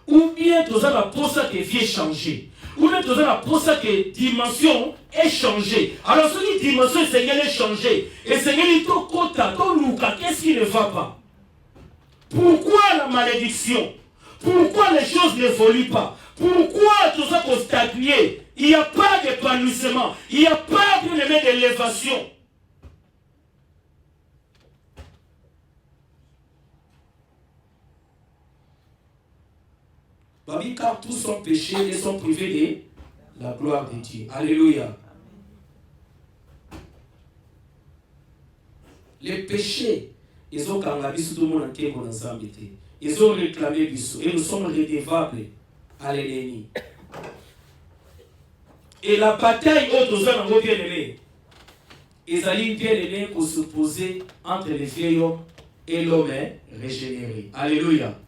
ou bien tu as la posa que vie changée. Ou bien tu as la posa que dimension est changée. Alors cette dimension est changée. Et c'est ton kota, ton luka, qu'est-ce qui ne va pas? Pourquoi la malédiction? Pourquoi les choses n'évoluent pas? Pourquoi tout ça peut stagner? Il n'y a pas d'épanouissement. Il n'y a pas d'élévation. Car tous sont péchés et sont privés de la gloire de Dieu. Alléluia. Les péchés, ils ont cangabis tout le monde en témoin ensemble. Ils ont réclamé Bissou. Et nous sommes redevables à l'ennemi. Et la bataille aux hommes bien aimés, ils allaient bien aimés pour s'opposer entre les vieils hommes et l'homme régénéré. Alléluia.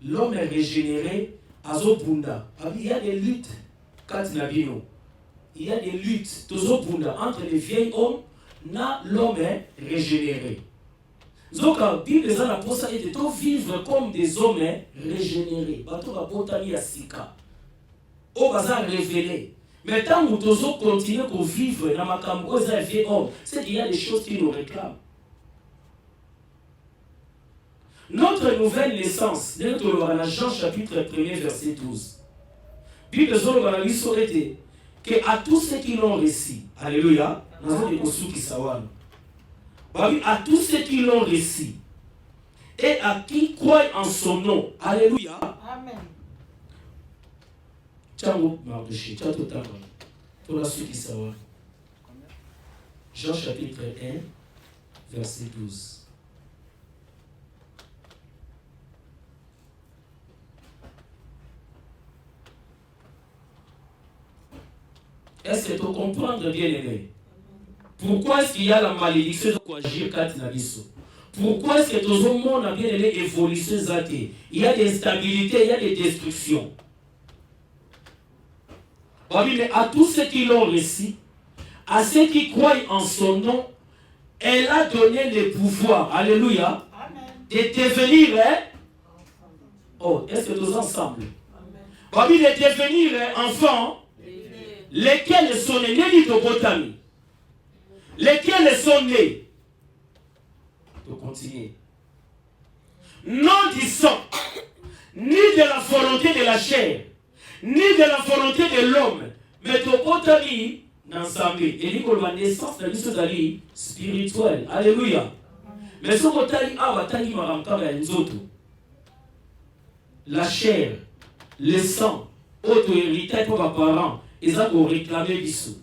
L'homme régénéré, Azobunda. Il y a des luttes, Katinabino. Il y a des luttes, Tozobunda, entre les vieils hommes et l'homme régénéré. Donc, la Bible a pour ça de vivre comme des hommes régénérés. Bateau va botani à Sika. Au bazar révélé. Mais tant que nous continuons à vivre dans ma cambo, vieux homme, c'est qu'il y a des choses qui nous réclament. Notre nouvelle naissance, dans Jean chapitre 1er, verset 12. Bible dit que à tous ceux qui l'ont reçu, alléluia, nous avons des kosou qui sawan. À tous ceux qui l'ont reçu et à qui croient en son nom, alléluia. Amen. Jean chapitre 1, verset 12. Est-ce que tu comprends bien aimé? Pourquoi est-ce qu'il y a la malédiction de quoi agir quand il a dit? Pourquoi est-ce que tout le monde a bien aimé évolution zate? Il y a des instabilités, il y a des destructions. Oui, mais à tous ceux qui l'ont reçu, à ceux qui croient en son nom, elle a donné le pouvoir, alléluia, de devenir, oh, est-ce que tous ensemble? Oui, de devenir enfants, lesquels sont nés d'Itobotami, lesquels sont nés, pour continuer, non du sang, ni de la volonté de la chair, ni de la volonté de l'homme, mais Tobotami n'ensemble. Et dit que la naissance de l'histoire spirituelle. Alléluia. Mais ce que la chair, le sang, auto-hérité pour les parents, ils ont réclamé Bissou.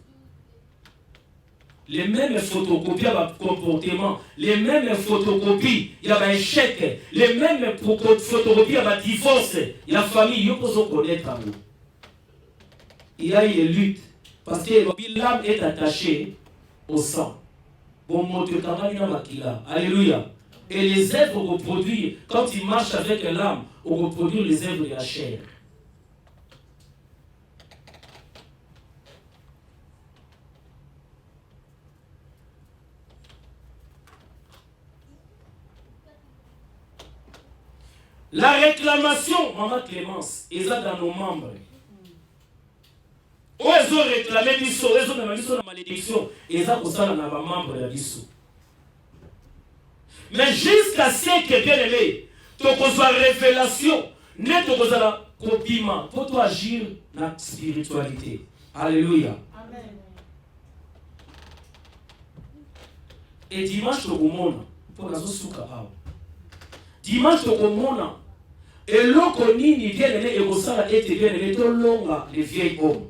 les mêmes photocopies à comportement, les mêmes photocopies, il y a un échec, les mêmes photocopies à divorce, il y a famille, il faut connaître. Il y a une lutte, parce que l'âme est attachée au sang. Alléluia. Et les œuvres reproduisent, quand il marche avec l'âme, on reproduit les œuvres de la chair. La réclamation, Maman Clémence, est dans nos membres. Où ils ont réclamé biso, ils ont demandé la malédiction, ils ont ça dans nos membres de biso. Mais jusqu'à ce que bien aimé, tu as révélation, ne tu as la copiment pour toi agir dans la spiritualité. Alléluia. Amen. Et dimanche, tu as pour la souka. Dimanche tokomona eloko nini bien aimé ekosala ete bien aimé tolonga les vieils hommes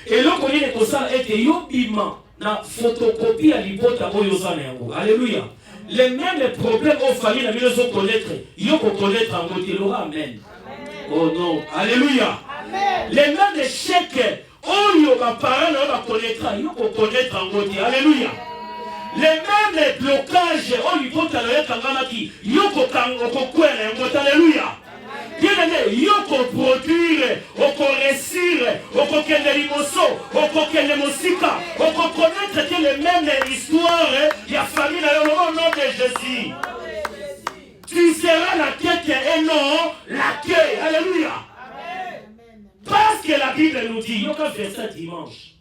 eloko nini ekosala ete yobima na photocopie ya libota oyo ozana yango. Alléluia. Les mêmes problèmes aux familles na bino connaître yoko connaître en côté l'aura. Amen. Oh non. Alléluia. Amen. Les mêmes échecs oyo ba parents na ba connaître yoko connaître en côté. Alléluia. Les mêmes blocages, on lui compte à l'oeil qui yoko kokwela ngota. Alléluia. Bien aimé, yoko produire, oko réussir, oko kende limoso, oko kende mosika, oko connaître que les mêmes histoires, il y a famille dans le nom de Jésus. Tu seras la tête et non la queue. Alléluia. Parce que la Bible nous dit, yoko fait ça dimanche.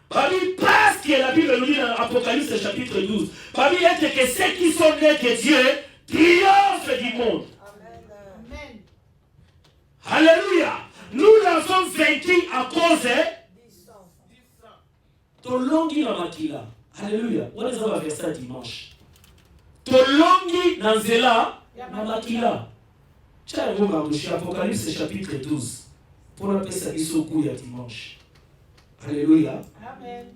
Parce que la Bible nous dit dans Apocalypse chapitre 12, parmi eux que ceux qui sont nés de Dieu triomphent du monde. Amen. Alléluia. Nous l'avons vaincu à cause de Tolongi na makila. Alléluia. On les a versé dimanche. Tolongi na nzela na makila. Tiens, vous m'embauchez Apocalypse chapitre 12. Pour la paix, ça dit au coup, il y a dimanche. Alléluia. Amen.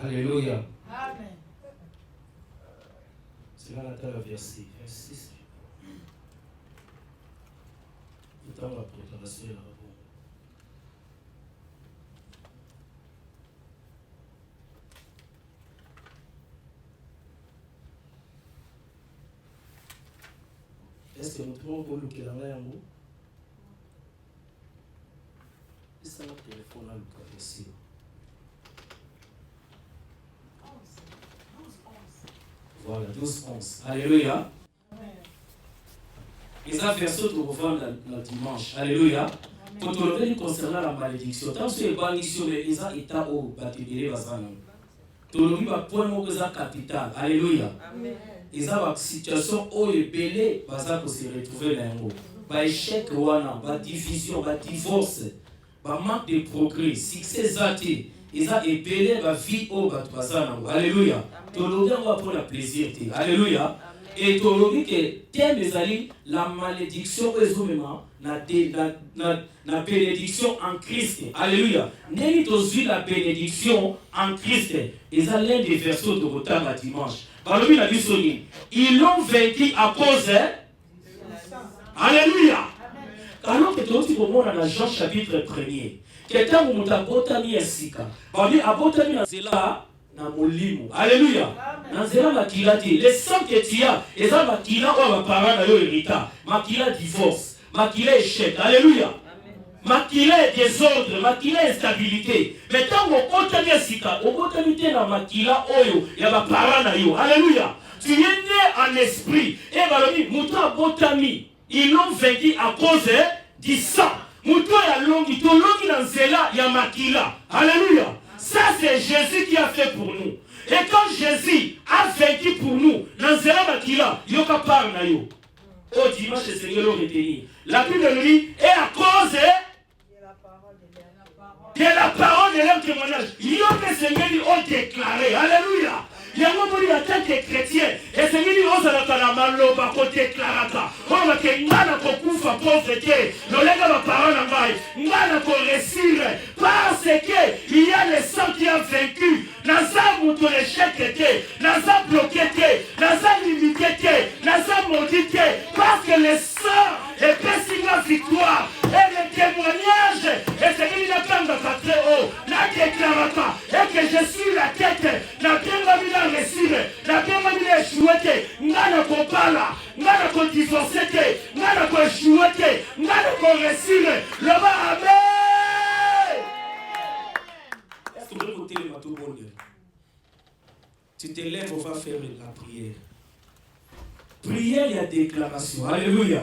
Alléluia. Amen. C'est là la verset 6. Tout à la préparation. Est-ce que nous trouvons pour nous qu'il y a un mot? C'est un téléphone à Lucas ici. Voilà, 12-11. Alléluia. Ils ont fait ça pour revendre le dimanche. Alléluia. Pour te lever concernant la malédiction. Tant que les malédictions, ils ont été au bâtiment. Tu le vois point mot que ça capital. Alléluia. Ils ont une situation où les belés vont se retrouver dans le échec, la division, le divorce, le manque de progrès, succès zati. Ils ont épelé la vie au bâtiment. Alléluia. Tu le vois pour le plaisir. Alléluia. Et tu le vois que tes amis, la malédiction la bénédiction en Christ. Alléluia. N'est-ce pas la bénédiction en Christ? Ils ont l'un des versets de retard à dimanche. Ils l'ont vaincu à cause. Alléluia. Alors que tu as pour moi dans Jean chapitre 1er. Quelqu'un vous a botami esika. Babi abotami na zela na molimo. Alléluia. Na zela makila ti. Les sangs que tu as, et ça makila ou ma parent na yo hérita. Makila divorce, makila échec. Alléluia. Makila est désordre, makila est instabilité. Mais tant qu'on botami esika, on botami te na makila oyo ya ma parent na yo. Alléluia. Tu es né en esprit. Et balobi muta botami. Ils l'ont vaincu à cause du sang. Mouto ya longi, to longi na nzela ya makila. Alléluia. Ça c'est Jésus qui a fait pour nous. Et quand Jésus a vaincu pour nous, na nzela makila, yoka par na yo. Au dimanche, le Seigneur le retenir. La Bible nous dit, et à cause de la parole de leur témoignage, yoka Seigneur dit, ont déclaré. Alléluia. yango moni en tant que chrétien esengeli ozalaka na maloba kodeklaraka oyo ke nga na kokufa pauvre te lolenga baparole na ngai nga na koresire parce que il y a le sang qui a vaincu naza moto l'échec te naza bloqué te naza limité te naza maudit te parce que le sang epesi nga victoire et le témoignage esengeli nakangaka très haut nadeklaraka et que je suis la tête nabengami na resire nabengami na échoué te nga na kobala nga na kodivorce te nga na koéchoué te nga na koresire loba amen. Est-ce que vous écoutez le bateau bon Dieu? Tu te lèves, on va faire la prière. Prière, il y a déclaration. Alléluia.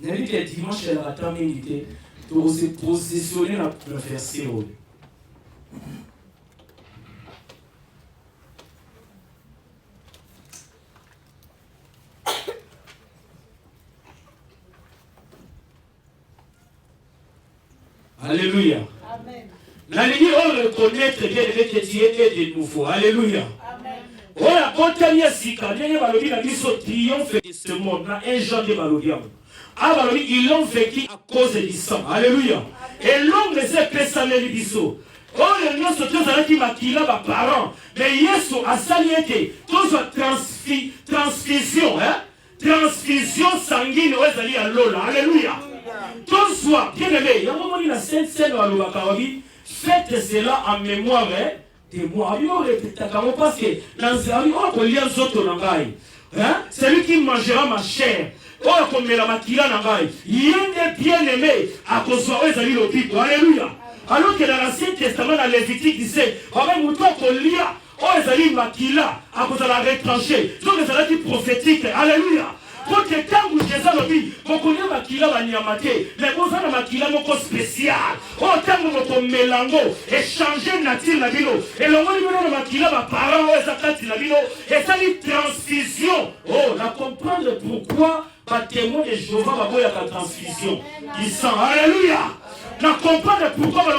N'avez pas dimanche, elle a terminé. Tu se positionner dans le verset. Alléluia. Amen. Nalingi on reconnaître bien que tu es né de nouveau. Alléluia. Amen. Oya botamia sika ndenge balobi na biso triomphe de ce monde na 1 Jean de balobiamo. Ah balobi ils l'ont vécu à cause du sang. Alléluia. Et l'homme les a pesameli biso. Oyo nyonso tozalaki makila ba parents mais Yesu asali ete tozwa transfusion transfusion sanguine oyo ezali ya lola. Alléluia. Tozwa bien aimé yango moni na sainte seine balobaka babi faites cela en mémoire de moi. Parce que celui qui mangera ma chair, il est bien aimé à cause de Bible. Alléluia. Alors que dans l'Ancien Testament, dans Lévitique, disait, à cause de la retranchée. Donc, c'est prophétique. Alléluia. Pour que tant que Jésus l'a dit, vous connaissez makila banyamate, mais vous avez makila moko spécial. Oh, tant que vous mélango, échanger nature la bilo, et le monde de makila ba parents et zakati la bilo, et ça dit transfusion. Oh, la comprendre pourquoi pas témoin de Jéhovah va voir la transfusion. Il sent, alléluia. Na comprendre pourquoi non.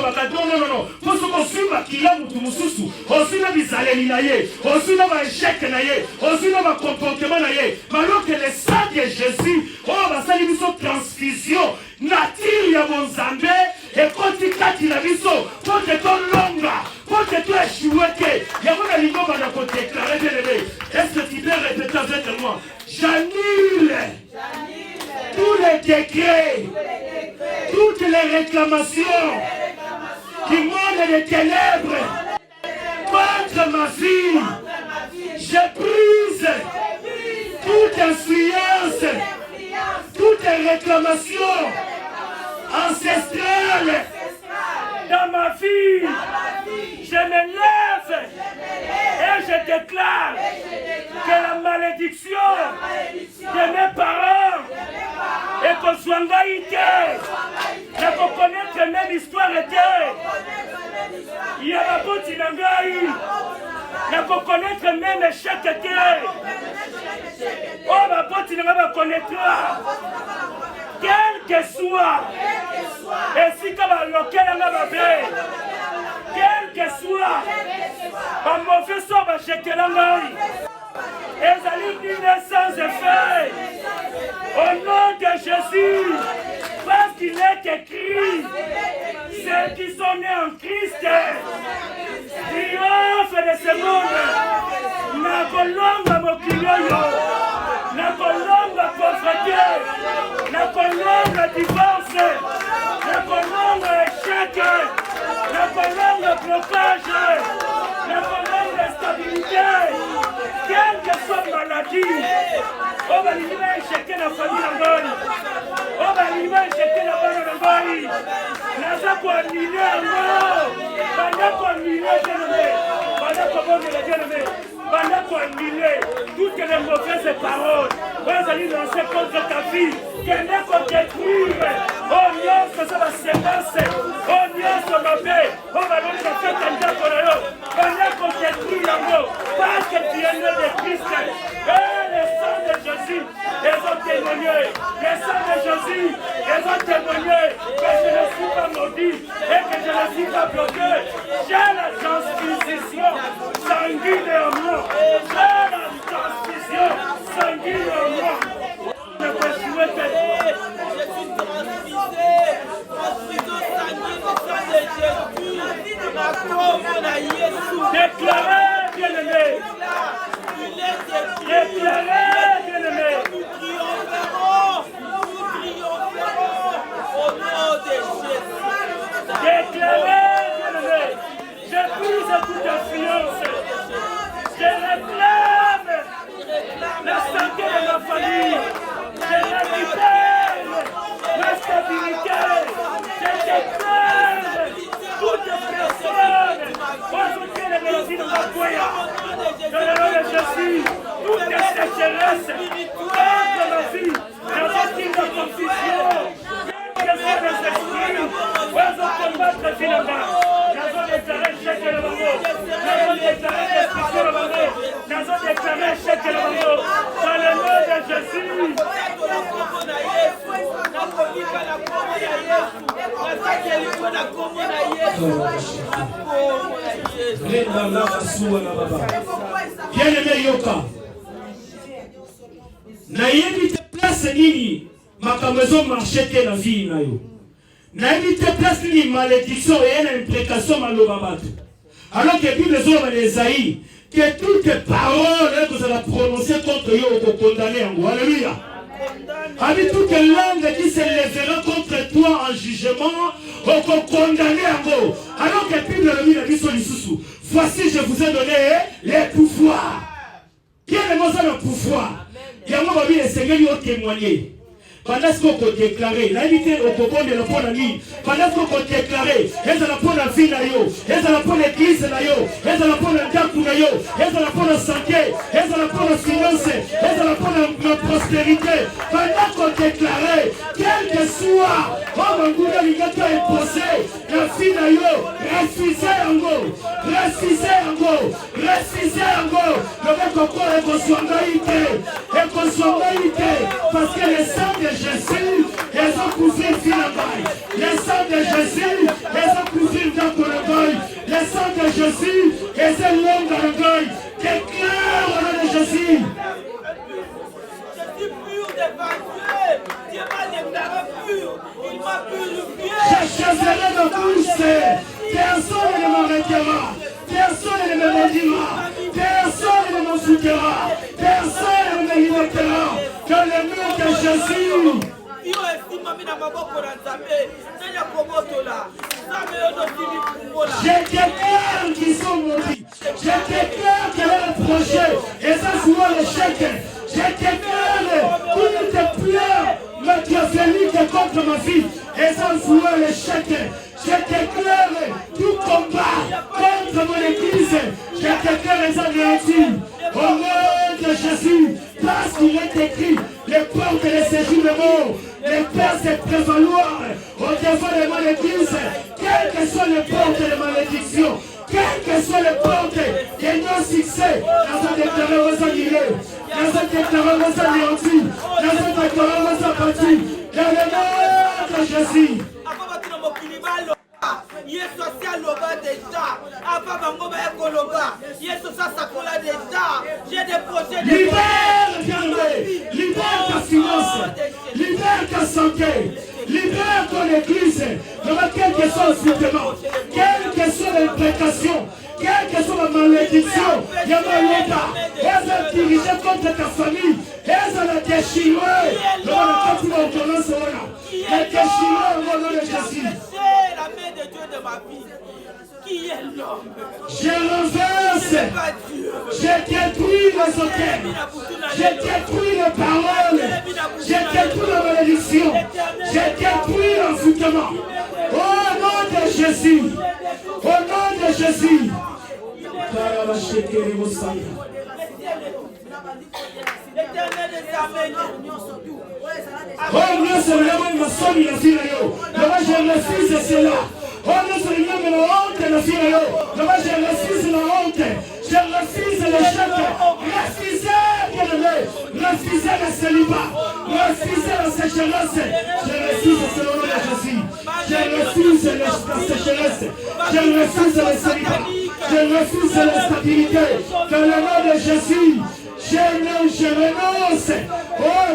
Pour ce qu'on suit makila mutu mususu, aussi na bizaleli na ye, aussi na ba échec na ye, aussi na ba comportement na ye. Alors que le sang de Jésus, oh ba sali biso transfusion, nature ya bonzambe et kotikati na biso, pour que ton longa, pour que tu échoué que, ya mona lingo ba na ko déclarer bien aimé. Est-ce que tu peux répéter avec moi? J'annule tous les décrets, toutes les réclamations qui montent des ténèbres contre ma vie. Je brise toute influence, toute réclamation ancestrale dans ma vie. Je me lève et je déclare que la malédiction de mes parents et que Swangaïté ne peut connaître même histoire était. Il y a la botte d'Angaï ne peut connaître même échec était. Oh, ma botte ne va connaîtra. Quel que soit, et si tu vas loquer la bébé, quel que soit, ma mauvaise sort va jeter la main. Et allez dîner sans effet. Au nom de Jésus, parce qu'il est écrit, ceux qui sont nés en Christ, triomphe de ce monde. Na kolonga mokilio, na kolonga pauvreté, na kolonga divorce, na kolonga échec, na kolonga blocage, na kolonga stabilité, quelle que soit maladie. On va l'univers échecker la famille en bonne. On va l'univers échecker la bonne en bonne. N'a pas annulé en mort. Pendant qu'on annule, pendant qu'on annule, pendant qu'on annule toutes les mauvaises paroles. Vous allez lancer contre ta vie. Quelqu'un qu'on détruire. Oh non, ça va s'élancer. Oh non, ça va faire. On va donc faire quelqu'un qu'on a eu. Pendant qu'on détruit l'amour. Parce que tu es né de Christ. Le sang de Jésus, ils ont témoigné. Le sang de Jésus, ils ont témoigné que je ne suis pas maudit et que je ne suis pas bloqué. J'ai la transfusion sanguine Jésus, toutes les sécheresses de ma vie, dans votre île de confusion, que ce soit des esprits, où ont combattre finalement. Nous avons déclaré chèque le bandeau. Nous avons déclaré destruction le bandeau. Nous avons déclaré chèque le bandeau. Dans le nom de Jésus. Bien-aimé Yoka, nayebi te place nini makambo ezomarche te na vie na yo. Nayebi te place nini malédiction et une imprécation maloba bato. Alors que Bible ezoba na Esaïe que toutes les paroles que vous allez prononcer contre eux au condamné en Alléluia. Avec toutes les langues qui se lèveront contre toi en jugement, au condamné en haut. Alors que Bible a dit sur l'Issoussou, voici je vous ai donné les pouvoirs. Bien les mots le pouvoir. Il y a un moment où les Seigneurs lui ont témoigné. Pendant ce qu'on peut déclarer, l'invité au propos de la bonne amie, pendant ce qu'on peut déclarer, elles ont la bonne vie, elles ont la bonne église, elles ont la bonne date, elles ont la bonne santé, elles ont la bonne finance, elles ont la bonne prospérité. Pendant qu'on déclarait, quel que soit, oh mon Dieu, il y a qu'à imposer, la fille refusez en gros, refusez en gros, refusez en gros. Le mec encore est consommaïté, parce que les saints de Jésus, ils ont couvert Philabaï. Les sangs de Jésus, ils ont couvert dans l'orgueil. Les sangs de Jésus, ils ont l'homme dans l'orgueil. Déclare au nom de Jésus. Je suis pur devant Dieu. Dieu m'a déclaré pur. Il m'a purifié. Je chasserai ma bouche. Personne ne m'arrêtera. Personne ne me maudira. Personne ne me foutera. Personne ne me libérera. Dans le nom de Jésus. Je déclare qu'ils sont maudits. Je déclare que leur projet et ça souvent l'échec. Je déclare toutes les pleurs machiavéliques contre ma vie et ça souvent l'échec. Je déclare tout combat contre mon église. Je déclare les anéantis. Au nom de Jésus, parce qu'il est écrit, les portes de séjour de mort, les pères se prévaloir au devant de mon église, quelles que soient les portes de malédiction, quelles que soient les portes de non-succès, nous avons déclaré aux annulés, nous avons déclaré aux anéantis, nous avons déclaré aux abattus, dans le nom de Jésus. Yesu asialoba déjà. Avant bango ba ekoloba. Yesu sasakola déjà. J'ai des projets de libère, bien-aimé. Libère ta finance. Libère ta santé. Libère ton église. Quel que soit le foutement, quelle que soit l'imprécation, quelle que soit la malédiction, il y a malheur. Elles ont dirigé contre ta famille. Elles ont déchiré. Quand tu vas au tournant, c'est là. Les déchiré au nom de Jésus. La main de Dieu de ma vie. Qui est l'homme? Je renverse. Je détruis les hôtels. Je détruis les paroles. Je détruis la malédiction. Je détruis l'enfoutement. Au nom de Jésus. Au nom de Jésus. L'éternel des armées. Oh, nous sommes vraiment une somme de la fille. Je refuse cela. Oh, nous sommes vraiment la honte de la fille. Je refuse la honte. Je refuse l'échec. Refusez, bien-aimé. Refusez le célibat. Refusez la sécheresse. Je refuse cela au nom de Jésus. Je refuse la sécheresse. Je refuse le célibat. Je refuse la stabilité. Dans le nom de Jésus. Je renonce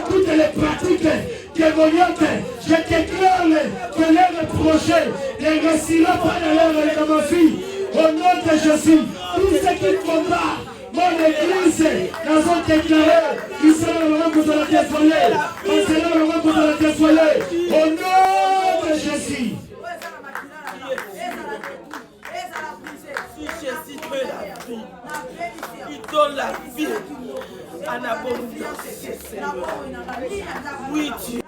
toutes les pratiques démoniaques. Je déclare que leur projet ne réussira pas dans ma vie. Au nom de Jésus, tous ceux qui combattent mon église, nous avons déclaré qu'ils seront le moment que vous allez dévoiler. On sera le moment que vous allez dévoiler. Au nom de Jésus. Si Jésus donne la vie, il donne la vie en abondance. Oui, Dieu.